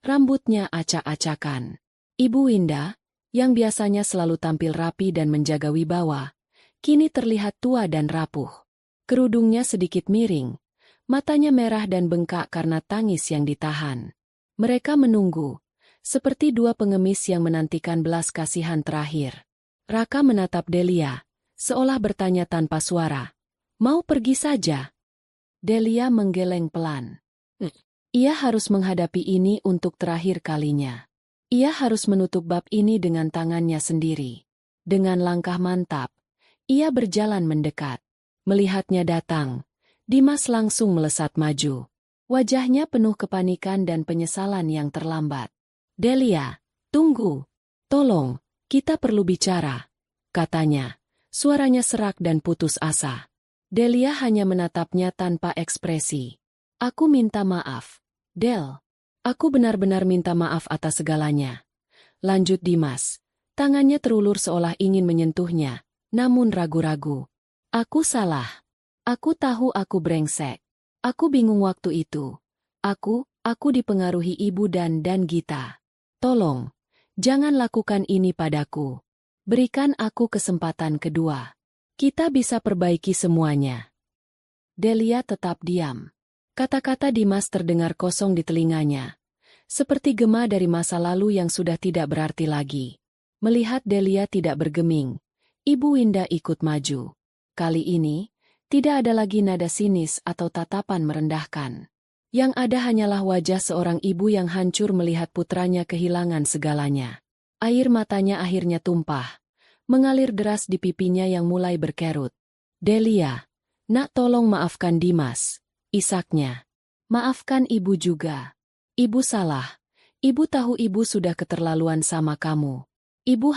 Rambutnya acak-acakan. Ibu Indah, yang biasanya selalu tampil rapi dan menjaga wibawa, kini terlihat tua dan rapuh. Kerudungnya sedikit miring, matanya merah dan bengkak karena tangis yang ditahan. Mereka menunggu, seperti dua pengemis yang menantikan belas kasihan terakhir. Raka menatap Delia, seolah bertanya tanpa suara. Mau pergi saja? Delia menggeleng pelan. Ia harus menghadapi ini untuk terakhir kalinya. Ia harus menutup bab ini dengan tangannya sendiri. Dengan langkah mantap, ia berjalan mendekat. Melihatnya datang, Dimas langsung melesat maju. Wajahnya penuh kepanikan dan penyesalan yang terlambat. Delia, tunggu. Tolong, kita perlu bicara, katanya. Suaranya serak dan putus asa. Delia hanya menatapnya tanpa ekspresi. Aku minta maaf, Del. Aku benar-benar minta maaf atas segalanya. Lanjut Dimas. Tangannya terulur seolah ingin menyentuhnya, namun ragu-ragu. Aku salah. Aku tahu aku brengsek. Aku bingung waktu itu. Aku dipengaruhi ibu dan Gita. Tolong, jangan lakukan ini padaku. Berikan aku kesempatan kedua. Kita bisa perbaiki semuanya. Delia tetap diam. Kata-kata Dimas terdengar kosong di telinganya, seperti gema dari masa lalu yang sudah tidak berarti lagi. Melihat Delia tidak bergeming, Ibu Winda ikut maju. Kali ini, tidak ada lagi nada sinis atau tatapan merendahkan. Yang ada hanyalah wajah seorang ibu yang hancur melihat putranya kehilangan segalanya. Air matanya akhirnya tumpah, mengalir deras di pipinya yang mulai berkerut. Delia, nak tolong maafkan Dimas, isaknya. Maafkan ibu juga. Ibu salah. Ibu tahu ibu sudah keterlaluan sama kamu. Ibu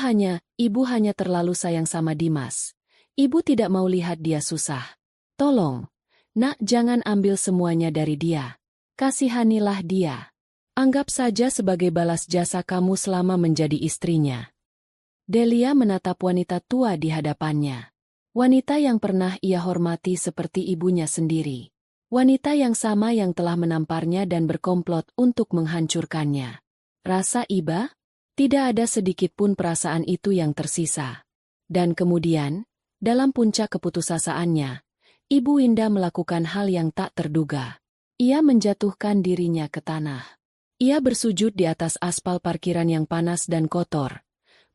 hanya terlalu sayang sama Dimas. Ibu tidak mau lihat dia susah. Tolong, nak jangan ambil semuanya dari dia. Kasihanilah dia. Anggap saja sebagai balas jasa kamu selama menjadi istrinya. Delia menatap wanita tua di hadapannya. Wanita yang pernah ia hormati seperti ibunya sendiri. Wanita yang sama yang telah menamparnya dan berkomplot untuk menghancurkannya. Rasa iba? Tidak ada sedikit pun perasaan itu yang tersisa. Dan kemudian, dalam puncak keputusasiaannya, Ibu Winda melakukan hal yang tak terduga. Ia menjatuhkan dirinya ke tanah. Ia bersujud di atas aspal parkiran yang panas dan kotor,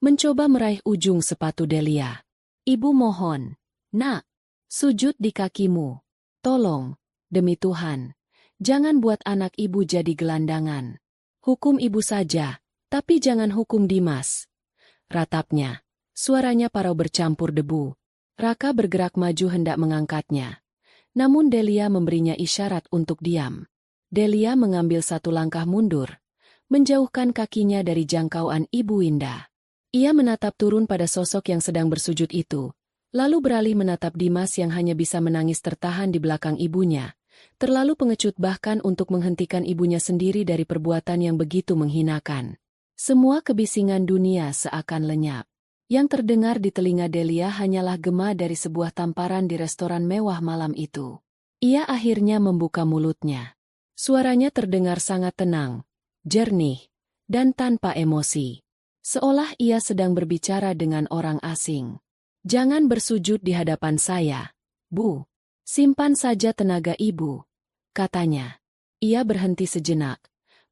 mencoba meraih ujung sepatu Delia. Ibu mohon, nak, sujud di kakimu. Tolong, demi Tuhan, jangan buat anak ibu jadi gelandangan. Hukum ibu saja. Tapi jangan hukum Dimas. Ratapnya. Suaranya parau bercampur debu. Raka bergerak maju hendak mengangkatnya. Namun Delia memberinya isyarat untuk diam. Delia mengambil satu langkah mundur, menjauhkan kakinya dari jangkauan Ibu Winda. Ia menatap turun pada sosok yang sedang bersujud itu, lalu beralih menatap Dimas yang hanya bisa menangis tertahan di belakang ibunya. Terlalu pengecut bahkan untuk menghentikan ibunya sendiri dari perbuatan yang begitu menghinakan. Semua kebisingan dunia seakan lenyap. Yang terdengar di telinga Delia hanyalah gema dari sebuah tamparan di restoran mewah malam itu. Ia akhirnya membuka mulutnya. Suaranya terdengar sangat tenang, jernih, dan tanpa emosi. Seolah ia sedang berbicara dengan orang asing. Jangan bersujud di hadapan saya, Bu. Simpan saja tenaga ibu, katanya. Ia berhenti sejenak,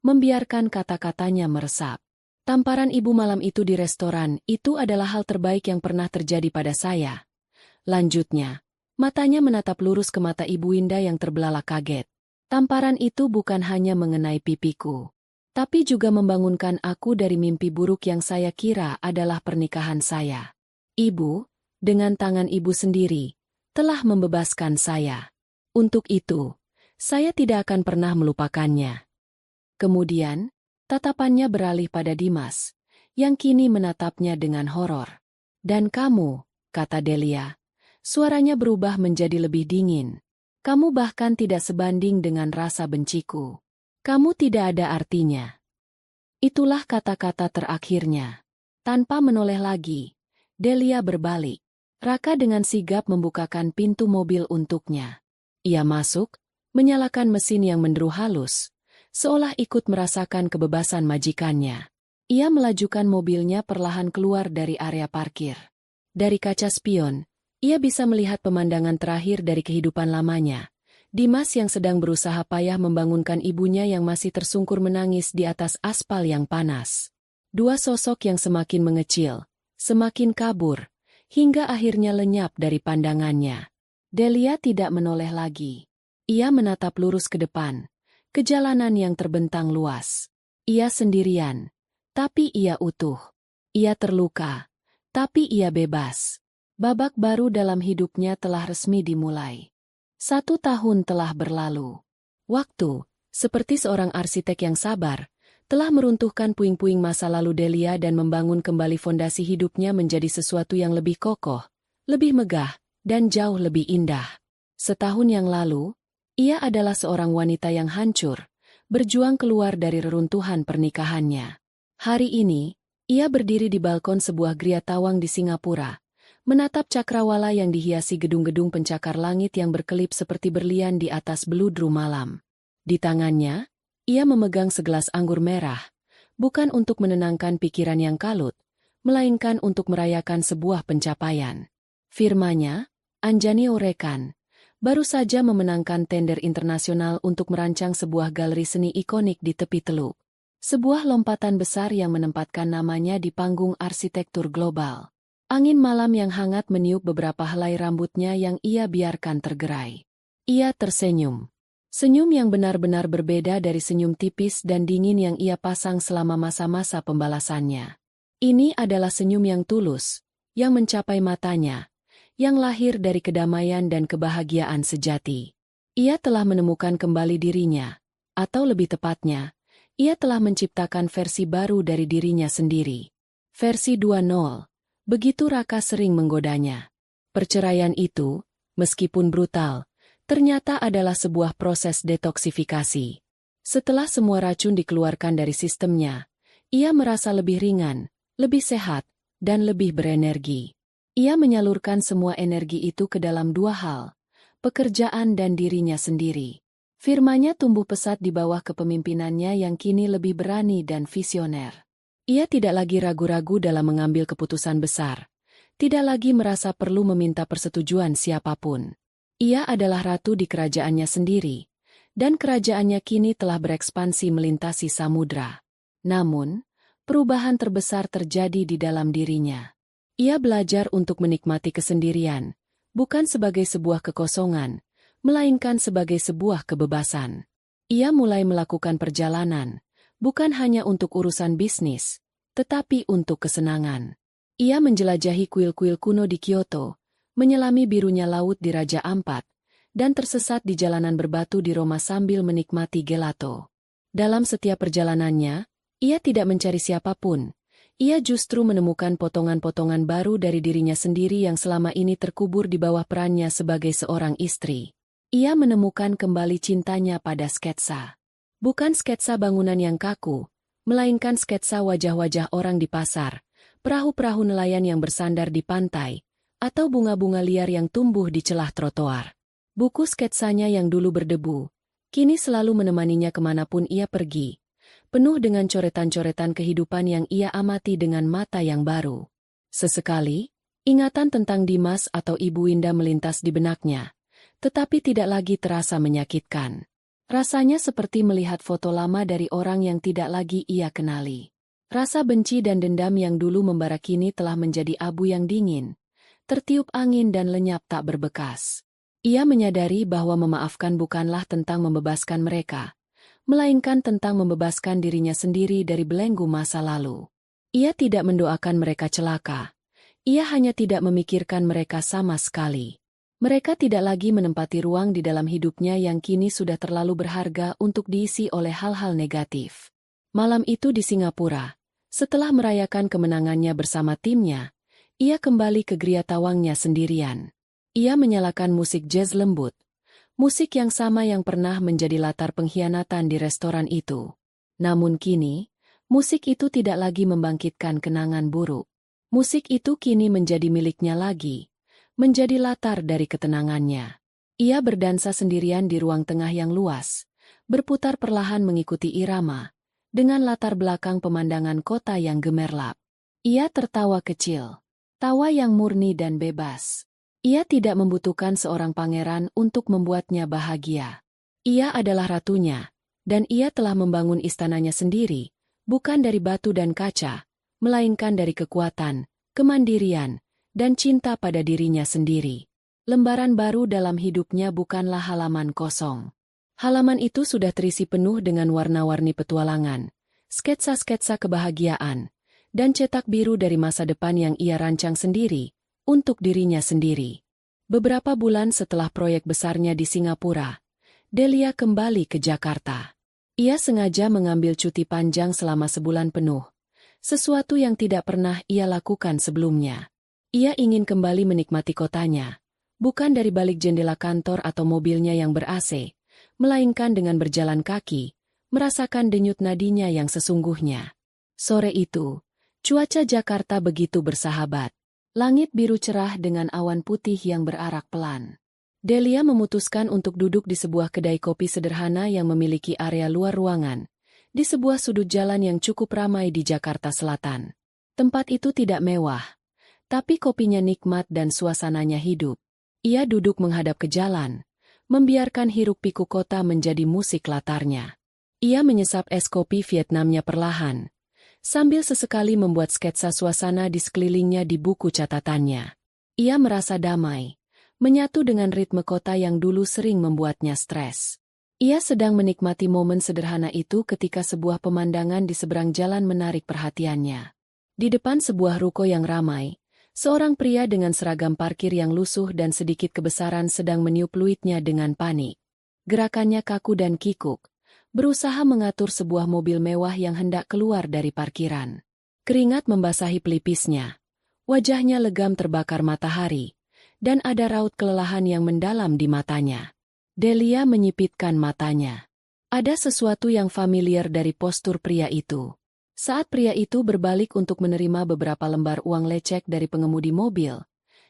membiarkan kata-katanya meresap. Tamparan ibu malam itu di restoran, itu adalah hal terbaik yang pernah terjadi pada saya. Lanjutnya, matanya menatap lurus ke mata Ibu Winda yang terbelalak kaget. Tamparan itu bukan hanya mengenai pipiku, tapi juga membangunkan aku dari mimpi buruk yang saya kira adalah pernikahan saya. Ibu, dengan tangan ibu sendiri, telah membebaskan saya. Untuk itu, saya tidak akan pernah melupakannya. Kemudian, tatapannya beralih pada Dimas, yang kini menatapnya dengan horor. Dan kamu, kata Delia, suaranya berubah menjadi lebih dingin. Kamu bahkan tidak sebanding dengan rasa benciku. Kamu tidak ada artinya. Itulah kata-kata terakhirnya. Tanpa menoleh lagi, Delia berbalik. Raka dengan sigap membukakan pintu mobil untuknya. Ia masuk, menyalakan mesin yang menderu halus, seolah ikut merasakan kebebasan majikannya. Ia melajukan mobilnya perlahan keluar dari area parkir. Dari kaca spion, ia bisa melihat pemandangan terakhir dari kehidupan lamanya. Dimas yang sedang berusaha payah membangunkan ibunya yang masih tersungkur menangis di atas aspal yang panas. Dua sosok yang semakin mengecil, semakin kabur, hingga akhirnya lenyap dari pandangannya. Delia tidak menoleh lagi. Ia menatap lurus ke depan. Ke jalanan yang terbentang luas. Ia sendirian, tapi ia utuh. Ia terluka, tapi ia bebas. Babak baru dalam hidupnya telah resmi dimulai. 1 tahun telah berlalu. Waktu, seperti seorang arsitek yang sabar, telah meruntuhkan puing-puing masa lalu Delia dan membangun kembali fondasi hidupnya menjadi sesuatu yang lebih kokoh, lebih megah, dan jauh lebih indah. Setahun yang lalu, ia adalah seorang wanita yang hancur, berjuang keluar dari reruntuhan pernikahannya. Hari ini, ia berdiri di balkon sebuah Gria Tawang di Singapura, menatap cakrawala yang dihiasi gedung-gedung pencakar langit yang berkelip seperti berlian di atas beludru malam. Di tangannya, ia memegang segelas anggur merah, bukan untuk menenangkan pikiran yang kalut, melainkan untuk merayakan sebuah pencapaian. Firmanya, Anjani Orekan, baru saja memenangkan tender internasional untuk merancang sebuah galeri seni ikonik di tepi teluk. Sebuah lompatan besar yang menempatkan namanya di panggung arsitektur global. Angin malam yang hangat meniup beberapa helai rambutnya yang ia biarkan tergerai. Ia tersenyum. Senyum yang benar-benar berbeda dari senyum tipis dan dingin yang ia pasang selama masa-masa pembalasannya. Ini adalah senyum yang tulus, yang mencapai matanya, yang lahir dari kedamaian dan kebahagiaan sejati. Ia telah menemukan kembali dirinya, atau lebih tepatnya, ia telah menciptakan versi baru dari dirinya sendiri. Versi 2.0. Begitu Raka sering menggodanya. Perceraian itu, meskipun brutal, ternyata adalah sebuah proses detoksifikasi. Setelah semua racun dikeluarkan dari sistemnya, ia merasa lebih ringan, lebih sehat, dan lebih berenergi. Ia menyalurkan semua energi itu ke dalam dua hal, pekerjaan dan dirinya sendiri. Firmanya tumbuh pesat di bawah kepemimpinannya yang kini lebih berani dan visioner. Ia tidak lagi ragu-ragu dalam mengambil keputusan besar, tidak lagi merasa perlu meminta persetujuan siapapun. Ia adalah ratu di kerajaannya sendiri, dan kerajaannya kini telah berekspansi melintasi samudra. Namun, perubahan terbesar terjadi di dalam dirinya. Ia belajar untuk menikmati kesendirian, bukan sebagai sebuah kekosongan, melainkan sebagai sebuah kebebasan. Ia mulai melakukan perjalanan, bukan hanya untuk urusan bisnis, tetapi untuk kesenangan. Ia menjelajahi kuil-kuil kuno di Kyoto, menyelami birunya laut di Raja Ampat, dan tersesat di jalanan berbatu di Roma sambil menikmati gelato. Dalam setiap perjalanannya, ia tidak mencari siapapun. Ia justru menemukan potongan-potongan baru dari dirinya sendiri yang selama ini terkubur di bawah perannya sebagai seorang istri. Ia menemukan kembali cintanya pada sketsa. Bukan sketsa bangunan yang kaku, melainkan sketsa wajah-wajah orang di pasar, perahu-perahu nelayan yang bersandar di pantai, atau bunga-bunga liar yang tumbuh di celah trotoar. Buku sketsanya yang dulu berdebu, kini selalu menemaninya kemanapun ia pergi, penuh dengan coretan-coretan kehidupan yang ia amati dengan mata yang baru. Sesekali, ingatan tentang Dimas atau Ibu Winda melintas di benaknya, tetapi tidak lagi terasa menyakitkan. Rasanya seperti melihat foto lama dari orang yang tidak lagi ia kenali. Rasa benci dan dendam yang dulu membara kini telah menjadi abu yang dingin, tertiup angin dan lenyap tak berbekas. Ia menyadari bahwa memaafkan bukanlah tentang membebaskan mereka, melainkan tentang membebaskan dirinya sendiri dari belenggu masa lalu. Ia tidak mendoakan mereka celaka. Ia hanya tidak memikirkan mereka sama sekali. Mereka tidak lagi menempati ruang di dalam hidupnya yang kini sudah terlalu berharga untuk diisi oleh hal-hal negatif. Malam itu di Singapura, setelah merayakan kemenangannya bersama timnya, ia kembali ke Gria Tawangnya sendirian. Ia menyalakan musik jazz lembut, musik yang sama yang pernah menjadi latar pengkhianatan di restoran itu. Namun kini, musik itu tidak lagi membangkitkan kenangan buruk. Musik itu kini menjadi miliknya lagi, menjadi latar dari ketenangannya. Ia berdansa sendirian di ruang tengah yang luas, berputar perlahan mengikuti irama, dengan latar belakang pemandangan kota yang gemerlap. Ia tertawa kecil, tawa yang murni dan bebas. Ia tidak membutuhkan seorang pangeran untuk membuatnya bahagia. Ia adalah ratunya, dan ia telah membangun istananya sendiri, bukan dari batu dan kaca, melainkan dari kekuatan, kemandirian, dan cinta pada dirinya sendiri. Lembaran baru dalam hidupnya bukanlah halaman kosong. Halaman itu sudah terisi penuh dengan warna-warni petualangan, sketsa-sketsa kebahagiaan, dan cetak biru dari masa depan yang ia rancang sendiri, untuk dirinya sendiri. Beberapa bulan setelah proyek besarnya di Singapura, Delia kembali ke Jakarta. Ia sengaja mengambil cuti panjang selama sebulan penuh, sesuatu yang tidak pernah ia lakukan sebelumnya. Ia ingin kembali menikmati kotanya, bukan dari balik jendela kantor atau mobilnya yang ber-AC, melainkan dengan berjalan kaki, merasakan denyut nadinya yang sesungguhnya. Sore itu, cuaca Jakarta begitu bersahabat. Langit biru cerah dengan awan putih yang berarak pelan. Delia memutuskan untuk duduk di sebuah kedai kopi sederhana yang memiliki area luar ruangan, di sebuah sudut jalan yang cukup ramai di Jakarta Selatan. Tempat itu tidak mewah, tapi kopinya nikmat dan suasananya hidup. Ia duduk menghadap ke jalan, membiarkan hiruk-pikuk kota menjadi musik latarnya. Ia menyesap es kopi Vietnamnya perlahan, sambil sesekali membuat sketsa suasana di sekelilingnya di buku catatannya. Ia merasa damai, menyatu dengan ritme kota yang dulu sering membuatnya stres. Ia sedang menikmati momen sederhana itu ketika sebuah pemandangan di seberang jalan menarik perhatiannya. Di depan sebuah ruko yang ramai, seorang pria dengan seragam parkir yang lusuh dan sedikit kebesaran sedang meniup luitnya dengan panik. Gerakannya kaku dan kikuk, berusaha mengatur sebuah mobil mewah yang hendak keluar dari parkiran. Keringat membasahi pelipisnya, wajahnya legam terbakar matahari, dan ada raut kelelahan yang mendalam di matanya. Delia menyipitkan matanya. Ada sesuatu yang familiar dari postur pria itu. Saat pria itu berbalik untuk menerima beberapa lembar uang lecek dari pengemudi mobil,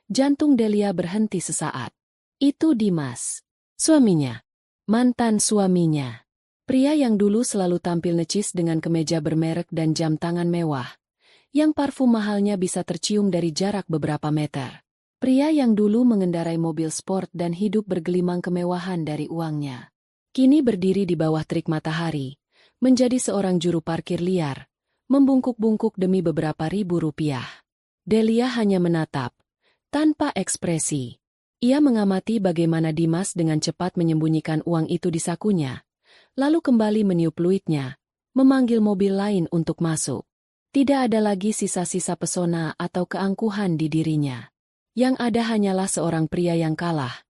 jantung Delia berhenti sesaat. Itu Dimas, suaminya, mantan suaminya. Pria yang dulu selalu tampil necis dengan kemeja bermerek dan jam tangan mewah, yang parfum mahalnya bisa tercium dari jarak beberapa meter. Pria yang dulu mengendarai mobil sport dan hidup bergelimang kemewahan dari uangnya. Kini berdiri di bawah terik matahari, menjadi seorang juru parkir liar, membungkuk-bungkuk demi beberapa ribu rupiah. Delia hanya menatap, tanpa ekspresi. Ia mengamati bagaimana Dimas dengan cepat menyembunyikan uang itu di sakunya, lalu kembali meniup luitnya, memanggil mobil lain untuk masuk. Tidak ada lagi sisa-sisa pesona atau keangkuhan di dirinya. Yang ada hanyalah seorang pria yang kalah,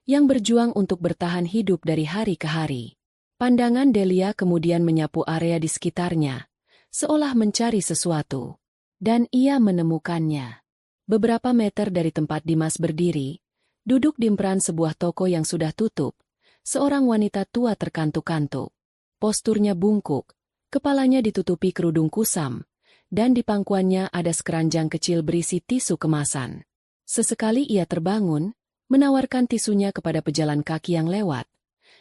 yang berjuang untuk bertahan hidup dari hari ke hari. Pandangan Delia kemudian menyapu area di sekitarnya, seolah mencari sesuatu. Dan ia menemukannya. Beberapa meter dari tempat Dimas berdiri, duduk di emperan sebuah toko yang sudah tutup, seorang wanita tua terkantuk-kantuk. Posturnya bungkuk, kepalanya ditutupi kerudung kusam, dan di pangkuannya ada sekeranjang kecil berisi tisu kemasan. Sesekali ia terbangun, menawarkan tisunya kepada pejalan kaki yang lewat,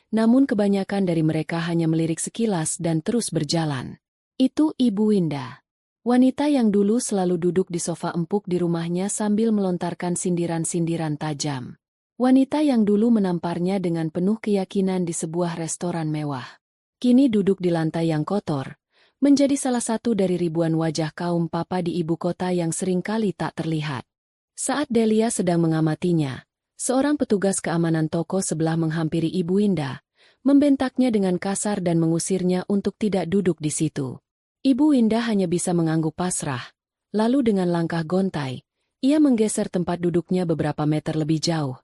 namun kebanyakan dari mereka hanya melirik sekilas dan terus berjalan. Itu Ibu Winda. Wanita yang dulu selalu duduk di sofa empuk di rumahnya sambil melontarkan sindiran-sindiran tajam. Wanita yang dulu menamparnya dengan penuh keyakinan di sebuah restoran mewah. Kini duduk di lantai yang kotor, menjadi salah satu dari ribuan wajah kaum papa di ibu kota yang seringkali tak terlihat. Saat Delia sedang mengamatinya, seorang petugas keamanan toko sebelah menghampiri Ibu Winda, membentaknya dengan kasar dan mengusirnya untuk tidak duduk di situ. Ibu Winda hanya bisa mengangguk pasrah, lalu dengan langkah gontai, ia menggeser tempat duduknya beberapa meter lebih jauh,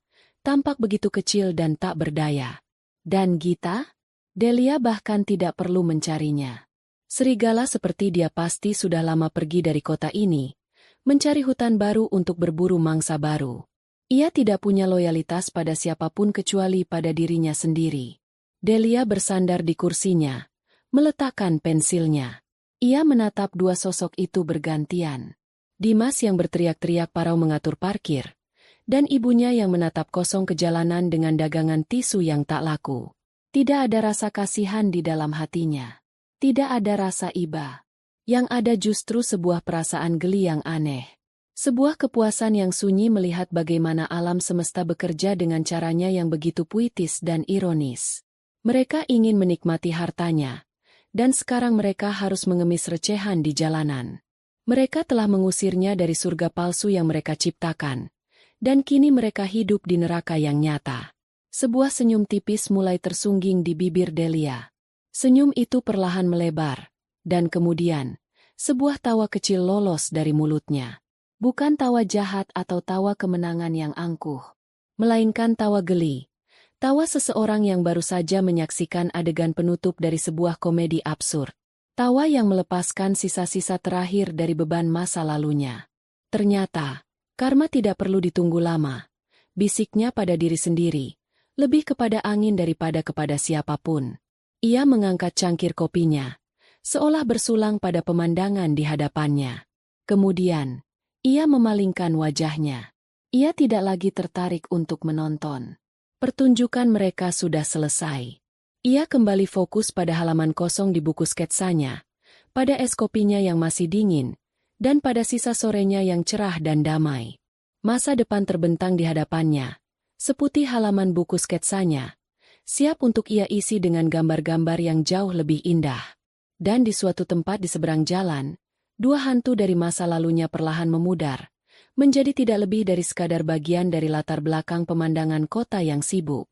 tampak begitu kecil dan tak berdaya. Dan Gita? Delia bahkan tidak perlu mencarinya. Serigala seperti dia pasti sudah lama pergi dari kota ini, mencari hutan baru untuk berburu mangsa baru. Ia tidak punya loyalitas pada siapapun kecuali pada dirinya sendiri. Delia bersandar di kursinya, meletakkan pensilnya. Ia menatap dua sosok itu bergantian. Dimas yang berteriak-teriak parau mengatur parkir, dan ibunya yang menatap kosong kejalanan dengan dagangan tisu yang tak laku. Tidak ada rasa kasihan di dalam hatinya. Tidak ada rasa iba. Yang ada justru sebuah perasaan geli yang aneh. Sebuah kepuasan yang sunyi melihat bagaimana alam semesta bekerja dengan caranya yang begitu puitis dan ironis. Mereka ingin menikmati hartanya, dan sekarang mereka harus mengemis recehan di jalanan. Mereka telah mengusirnya dari surga palsu yang mereka ciptakan, dan kini mereka hidup di neraka yang nyata. Sebuah senyum tipis mulai tersungging di bibir Delia. Senyum itu perlahan melebar, dan kemudian, sebuah tawa kecil lolos dari mulutnya. Bukan tawa jahat atau tawa kemenangan yang angkuh, melainkan tawa geli. Tawa seseorang yang baru saja menyaksikan adegan penutup dari sebuah komedi absurd. Tawa yang melepaskan sisa-sisa terakhir dari beban masa lalunya. Ternyata, karma tidak perlu ditunggu lama. Bisiknya pada diri sendiri, lebih kepada angin daripada kepada siapapun. Ia mengangkat cangkir kopinya, seolah bersulang pada pemandangan di hadapannya. Kemudian, ia memalingkan wajahnya. Ia tidak lagi tertarik untuk menonton. Pertunjukan mereka sudah selesai. Ia kembali fokus pada halaman kosong di buku sketsanya, pada es kopinya yang masih dingin, dan pada sisa sorenya yang cerah dan damai. Masa depan terbentang di hadapannya, seputih halaman buku sketsanya, siap untuk ia isi dengan gambar-gambar yang jauh lebih indah. Dan di suatu tempat di seberang jalan, dua hantu dari masa lalunya perlahan memudar, menjadi tidak lebih dari sekadar bagian dari latar belakang pemandangan kota yang sibuk.